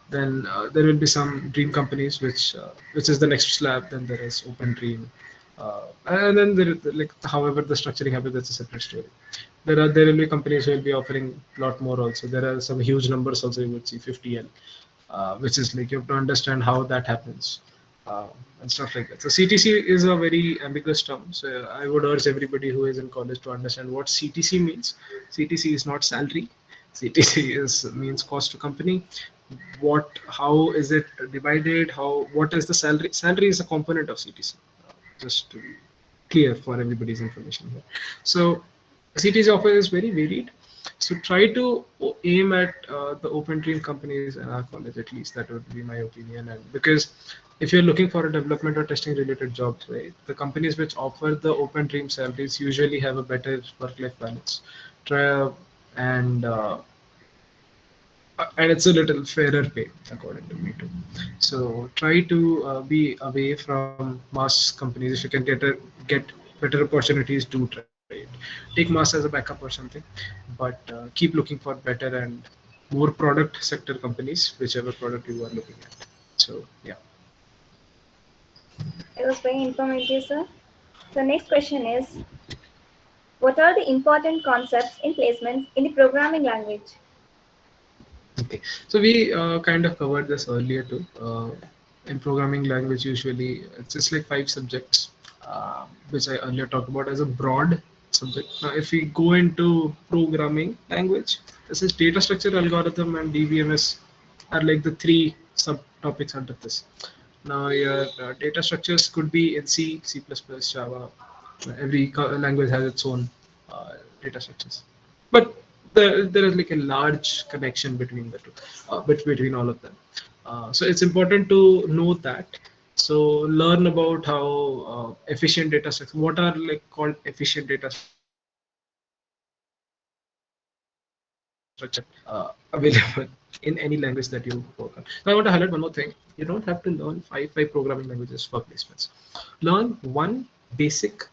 C: Then there will be some dream companies, which is the next slab. Then there is Open Dream, and then like however the structuring happens, that's a separate story. There will be companies who will be offering a lot more also. There are some huge numbers also. You would see 50L, which is like you have to understand how that happens. And stuff like that. So CTC is a very ambiguous term. So I would urge everybody who is in college to understand what CTC means. CTC is not salary. CTC means cost to company. how is it divided, what is the salary is a component of CTC, just to be clear for everybody's information here. So CTC offer is very varied, so try to aim at the open dream companies in our college, at least that would be my opinion. And because if you're looking for a development or testing related jobs, right, the companies which offer the open dream salaries usually have a better work life balance. Try and and it's a little fairer pay according to me too. So try to be away from mass companies. If you can get better opportunities, do try it. Take mass as a backup or something, but keep looking for better and more product sector companies, whichever product you are looking at. So yeah.
A: It was very informative, sir. So next question is, what are the important concepts in placements in the programming language?
C: Okay, so we kind of covered this earlier too. In programming language, usually it's just like 5 subjects, which I earlier talked about as a broad subject. Now, if we go into programming language, this is data structure, algorithm, and DBMS are like the 3 subtopics under this. Now, your data structures could be in C, C++, Java. Every language has its own data structures, but there is like a large connection between the two, between all of them. So it's important to know that. So learn about how efficient data structures, what are like called efficient data structures, what are available in any language that you work on. Now I want to highlight one more thing. You don't have to learn five programming languages for placements. Learn one basic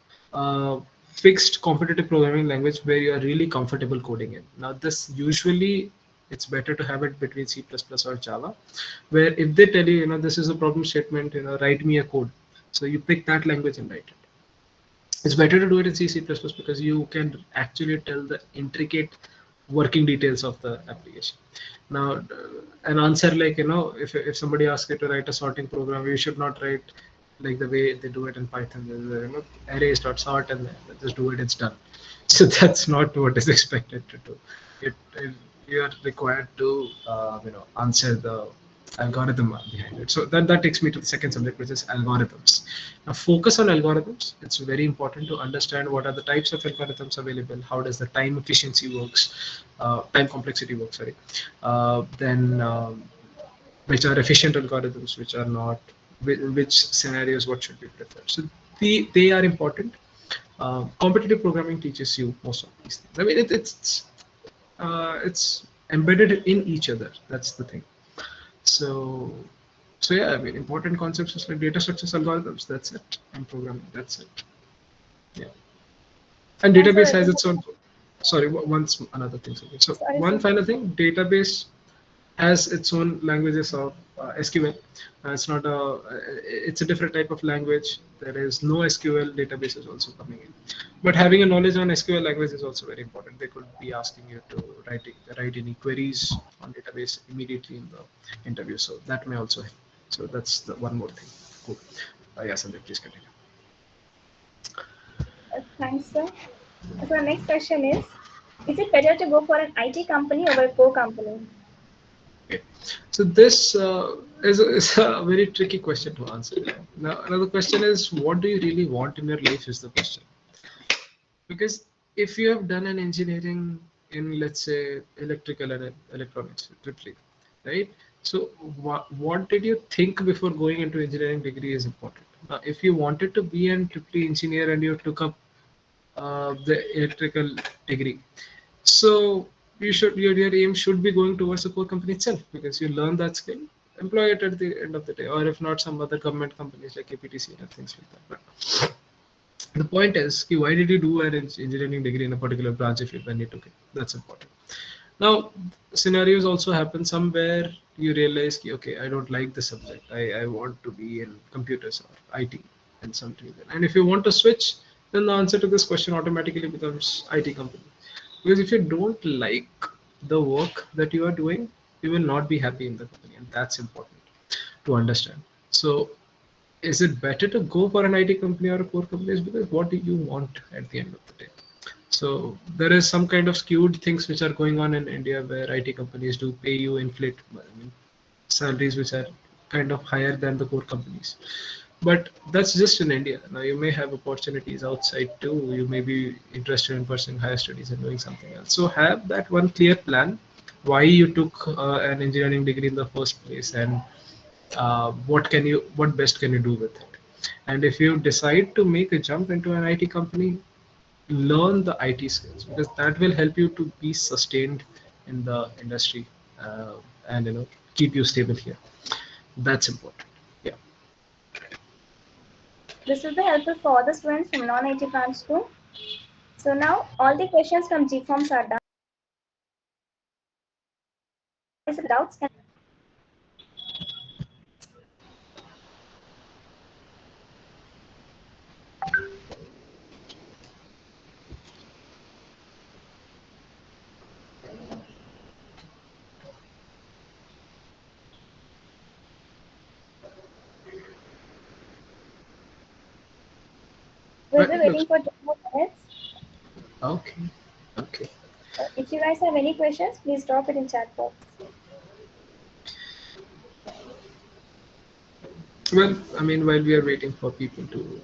C: fixed competitive programming language where you are really comfortable coding in. Now this usually it's better to have it between C++ or Java, where if they tell you, this is a problem statement, write me a code. So you pick that language and write it. It's better to do it in C, C++ because you can actually tell the intricate working details of the application. Now, an answer like, if somebody asks you to write a sorting program, you should not write like the way they do it in Python. Arrays.sort and just do it, it's done. So that's not what is expected to do. You are required to, answer the algorithm behind it. So that takes me to the second subject, which is algorithms. Now focus on algorithms. It's very important to understand what are the types of algorithms available, how does the time efficiency works, time complexity works, sorry. Then which are efficient algorithms, which are not, which scenarios, what should be preferred. So they are important. Competitive programming teaches you most of these things. I mean, it's embedded in each other. That's the thing. So, yeah, I mean, important concepts is like data structures, algorithms. That's it, and programming. That's it. Yeah, and
A: Thanks for
C: database has
A: letting
C: its own. Sorry, once another thing. So
A: sorry,
C: one
A: sir.
C: final thing, database has its own languages of SQL. It's not a. It's a different type of language. There is no SQL databases also coming in. But having a knowledge on SQL language is also very important. They could be asking you to write any queries on database immediately in the interview. So that may also help. So that's the one more thing. Cool. Yeah, Sandeep, please continue.
A: Thanks, sir. So the next question is it better to go for an IT company or a core company?
C: Okay. So this is a very tricky question to answer. Now, another question is, what do you really want in your life is the question. Because if you have done an engineering in, let's say, electrical and electronics, triple, right? So what did you think before going into engineering degree is important. Now, if you wanted to be an triple engineer and you took up the electrical degree, so your aim should be going towards the core company itself, because you learn that skill, employ it at the end of the day, or if not, some other government companies like APTC and things like that. But the point is, why did you do an engineering degree in a particular branch if when you took it? That's important. Now, scenarios also happen somewhere you realize, okay, I don't like the subject. I want to be in computers or IT and something. And if you want to switch, then the answer to this question automatically becomes IT company. Because if you don't like the work that you are doing, you will not be happy in the company, and that's important to understand. So is it better to go for an IT company or a core company? Is because what do you want at the end of the day? So there is some kind of skewed things which are going on in India where IT companies do pay you inflate. I mean, salaries which are kind of higher than the core companies. But that's just in India. Now you may have opportunities outside too. You may be interested in pursuing higher studies and doing something else. So have that one clear plan why you took an engineering degree in the first place, and what best can you do with it. And if you decide to make a jump into an IT company, learn the IT skills, because that will help you to be sustained in the industry, and keep you stable here. That's important. Yeah.
A: This will be helpful for all the students from non-IT branch too. So now all the questions from G forms are done. Doubts can we'll
C: Well,
A: be
C: it looks
A: waiting for 2 more minutes.
C: okay. Okay.
A: If you guys have any questions, please drop it in chat box.
C: Well, I mean, while we are waiting for people to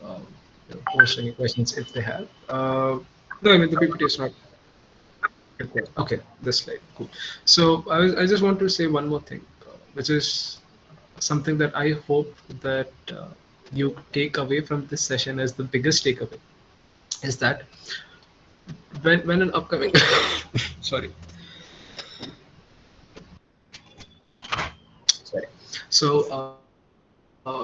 C: post any questions if they have, no, I mean the PPT is not prepared. Okay, this slide, cool. So I just want to say one more thing, which is something that I hope that you take away from this session as the biggest takeaway, is that when an upcoming sorry sorry so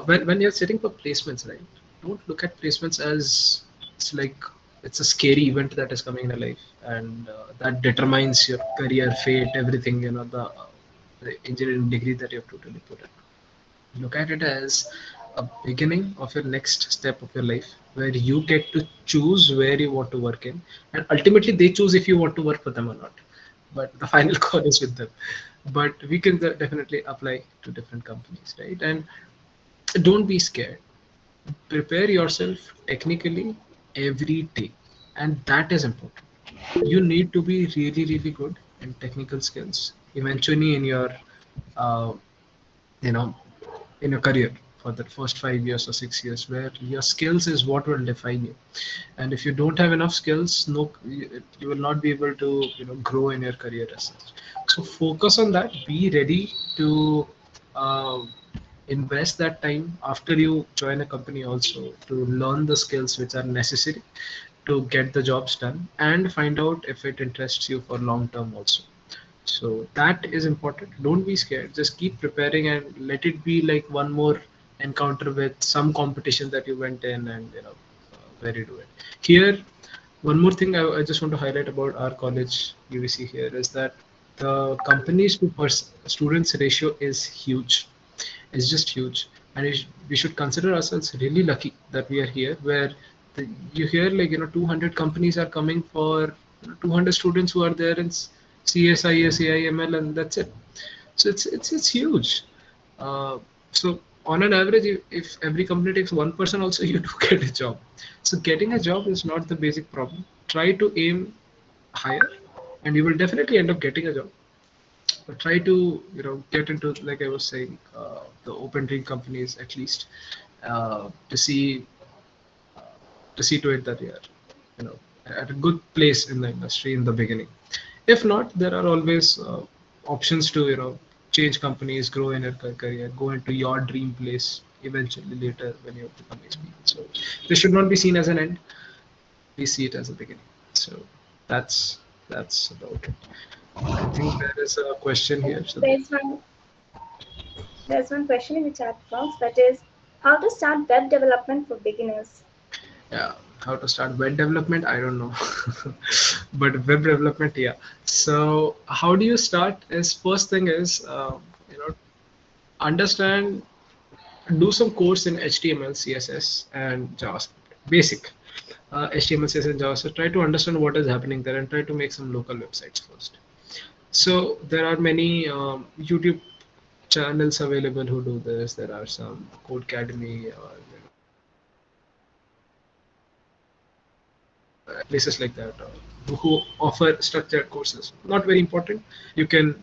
C: when you're sitting for placements, right, don't look at placements as it's like it's a scary event that is coming in a life, and that determines your career fate, everything, the engineering degree that you have totally put in. Look at it as a beginning of your next step of your life, where you get to choose where you want to work in, and ultimately they choose if you want to work for them or not, but the final call is with them. But we can definitely apply to different companies, right? And don't be scared. Prepare yourself technically every day, and that is important. You need to be really really good in technical skills eventually in your uh, you know in your career, for the first 5 years or 6 years, where your skills is what will define you. And if you don't have enough skills, no, you will not be able to grow in your career as such. So focus on that. Be ready to uh, invest that time after you join a company also, to learn the skills which are necessary to get the jobs done, and find out if it interests you for long term also. So that is important. Don't be scared. Just keep preparing and let it be like one more encounter with some competition that you went in, and where you do it. Here, one more thing I just want to highlight about our college UVC here is that the companies to students ratio is huge. It's just huge, and we should consider ourselves really lucky that we are here, where you hear like 200 companies are coming for 200 students who are there in CSIS, AIML, and that's it. So it's huge. So on an average, if every company takes one person, also you do get a job. So getting a job is not the basic problem. Try to aim higher, and you will definitely end up getting a job. But try to get into, like I was saying, the open dream companies at least, to see to it that you are at a good place in the industry in the beginning. If not, there are always options to change companies, grow in your career, go into your dream place eventually later when you become experienced. So this should not be seen as an end. We see it as a beginning. So that's about it. I think there is a question here. So
A: There's one, there's one question in the chat box, that is how to start web development for beginners.
C: yeah, how to start web development, I don't know. But web development, yeah. So how do you start is, first thing is understand, do some course in HTML, CSS, and JavaScript. Basic HTML, CSS, and JavaScript. Try to understand what is happening there, and try to make some local websites first. So there are many YouTube channels available who do this. There are some Code Academy, or places like that, who offer structured courses. Not very important. You can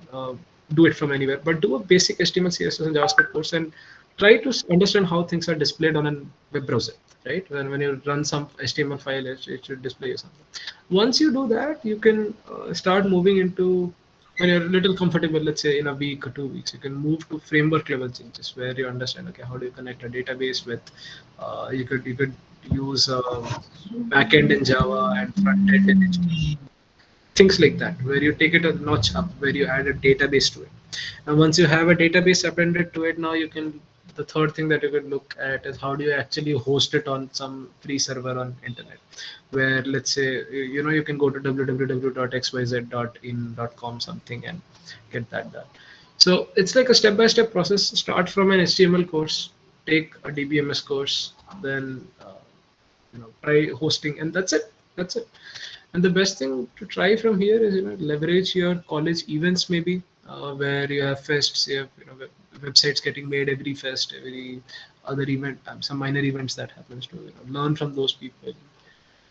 C: do it from anywhere, but do a basic HTML, CSS, and JavaScript course and try to understand how things are displayed on a web browser, right? When you run some HTML file, it should display you something. Once you do that, you can start moving into, when you're a little comfortable, let's say in a week or 2 weeks, you can move to framework level changes where you understand, okay, how do you connect a database with, you could use backend in Java and front end in HTML, things like that, where you take it a notch up, where you add a database to it. And once you have a database appended to it, now you can, the third thing that you could look at is how do you actually host it on some free server on internet, where let's say, you can go to www.xyz.in.com something and get that done. So it's like a step-by-step process. Start from an HTML course, take a DBMS course, then try hosting, and that's it. And the best thing to try from here is, leverage your college events, maybe where you have fests, you have, websites getting made every fest, every other event, some minor events that happens to, learn from those people.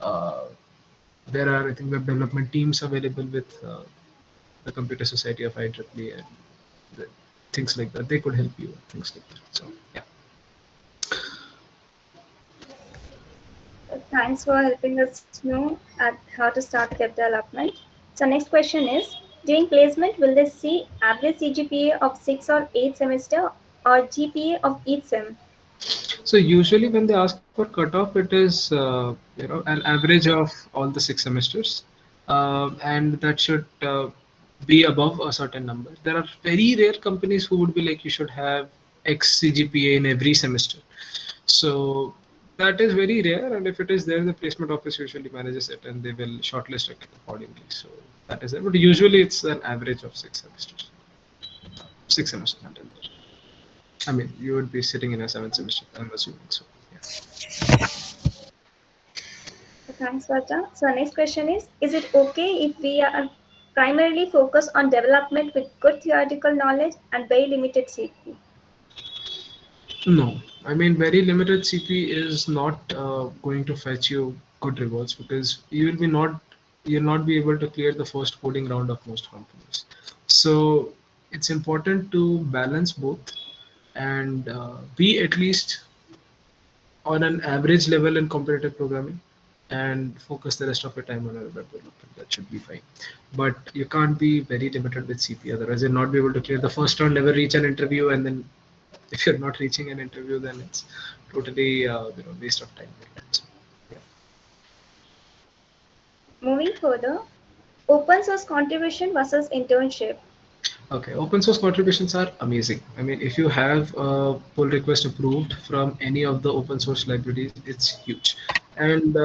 C: uh, there are, I think, web development teams available with the Computer Society of IEEE, and the, things like that, they could help you, things like that. So yeah.
A: Thanks for helping us know at how to start web development. So next question is, during placement, will they see average CGPA of 6 or 8 semester or GPA of each sem?
C: So usually when they ask for cutoff, it is an average of all the 6 semesters, and that should be above a certain number. There are very rare companies who would be like, you should have X CGPA in every semester. So that is very rare, and if it is there, the placement office usually manages it, and they will shortlist it accordingly. So that is it. But usually it's an average of 6 semesters, 6 semesters until there. I mean, you would be sitting in a seventh semester, I'm assuming. So, yeah.
A: So thanks, Vaja. So next question is it okay if we are primarily focused on development with good theoretical knowledge and very limited CP?
C: No, I mean, very limited CP is not going to fetch you good rewards, because you'll not be able to clear the first coding round of most companies. So it's important to balance both and be at least on an average level in competitive programming, and focus the rest of your time on a web development. That should be fine. But you can't be very limited with CP, otherwise you'll not be able to clear the first round, never reach an interview, and then if you're not reaching an interview, then it's totally waste of time. So, yeah.
A: Moving further, open source contribution versus internship.
C: Okay, open source contributions are amazing. I mean, if you have a pull request approved from any of the open source libraries, it's huge. And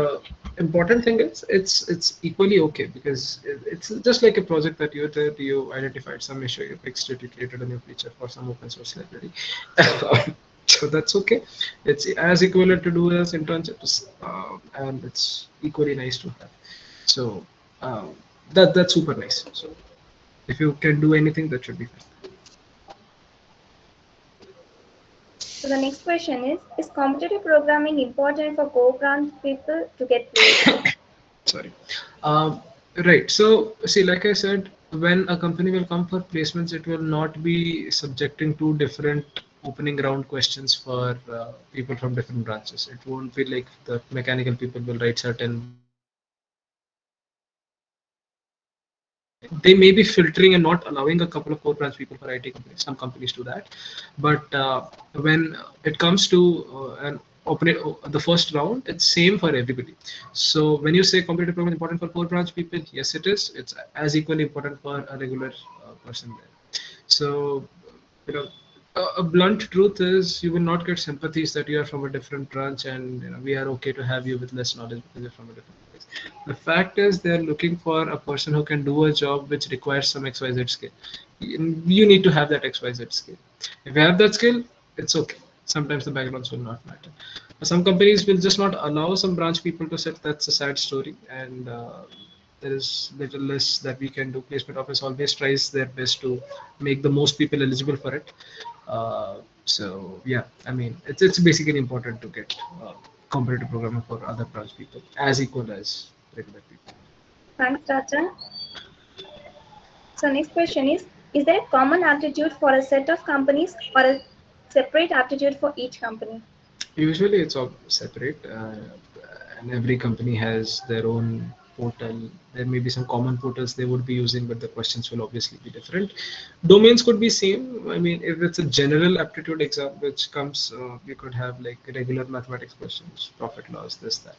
C: important thing is, it's equally okay, because it's just like a project that you did. You identified some issue, you fixed it, you created a new feature for some open source library. So that's okay. It's as equivalent to do as internships, and it's equally nice to have. So that's super nice. So if you can do anything, that should be fine.
A: So the next question is competitive programming important for core branch people to get placed?
C: Sorry. Um, right. So see, like I said, when a company will come for placements, it will not be subjecting to different opening round questions for people from different branches. It won't be like the mechanical people will write certain they may be filtering and not allowing a couple of core branch people for IT companies. Some companies do that, but when it comes to an open the first round, it's same for everybody. So when you say competitive program is important for core branch people, yes, it is. It's as equally important for a regular person there. So you know. A blunt truth is, you will not get sympathies that you are from a different branch, and we are okay to have you with less knowledge because you're from a different place. The fact is, they're looking for a person who can do a job which requires some XYZ skill. You need to have that XYZ skill. If you have that skill, it's okay. Sometimes the backgrounds will not matter. Some companies will just not allow some branch people to sit. That's a sad story, and there is little less that we can do. Placement office always tries their best to make the most people eligible for it. So yeah, I mean, it's basically important to get competitive programming for other branch people as equal as regular people.
A: Thanks, Raja. So next question is Is there a common aptitude for a set of companies or a separate aptitude for each company?
C: Usually it's all separate, and every company has their own portal. There may be some common portals they would be using, but the questions will obviously be different. Domains could be same. I mean, if it's a general aptitude exam which comes, you could have like regular mathematics questions, profit loss, this, that,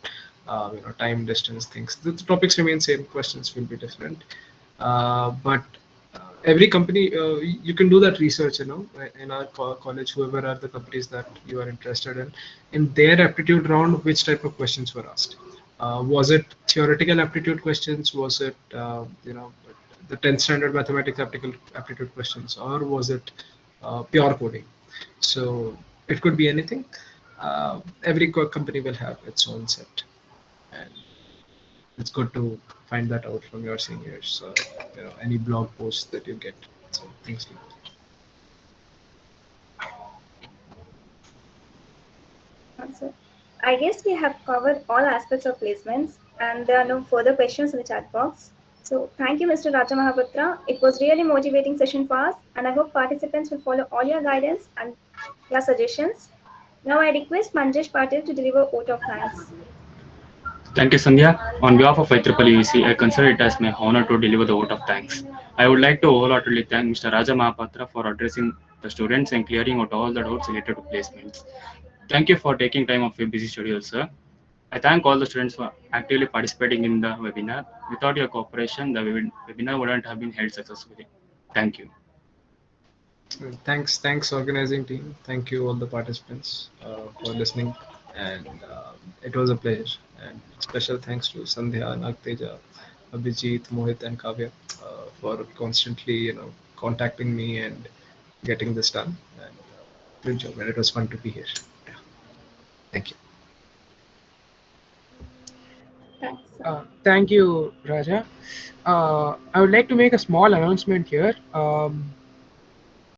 C: time, distance, things. The topics remain same, questions will be different. But every company, you can do that research, in our college, whoever are the companies that you are interested in their aptitude round, which type of questions were asked. Was it theoretical aptitude questions? Was it the 10th standard mathematics aptitude questions, or was it pure coding? So it could be anything. Every company will have its own set, and it's good to find that out from your seniors, any blog posts that you get, so things like that.
A: So, I guess we have covered all aspects of placements and there are no further questions in the chat box. So thank you, Mr. Raja Mahapatra. It was really motivating session for us and I hope participants will follow all your guidance and your suggestions. Now I request Manjesh Patil to deliver a vote of thanks.
D: Thank you, Sandhya. On behalf of IEEE UVCE, I consider it as my honor to deliver the vote of thanks. I would like to wholeheartedly thank Mr. Raja Mahapatra for addressing the students and clearing out all the doubts related to placements. Thank you for taking time off your busy schedule, sir. I thank all the students for actively participating in the webinar. Without your cooperation, the webinar wouldn't have been held successfully. Thank you.
C: Thanks organizing team. Thank you all the participants for listening, and it was a pleasure. And special thanks to Sandhya, Nagteja, Abhijit, Mohit, and Kavya for constantly, contacting me and getting this done. And good job, and it was fun to be here. Yeah. Thank you.
A: Thanks.
E: Thank you, Raja. I would like to make a small announcement here.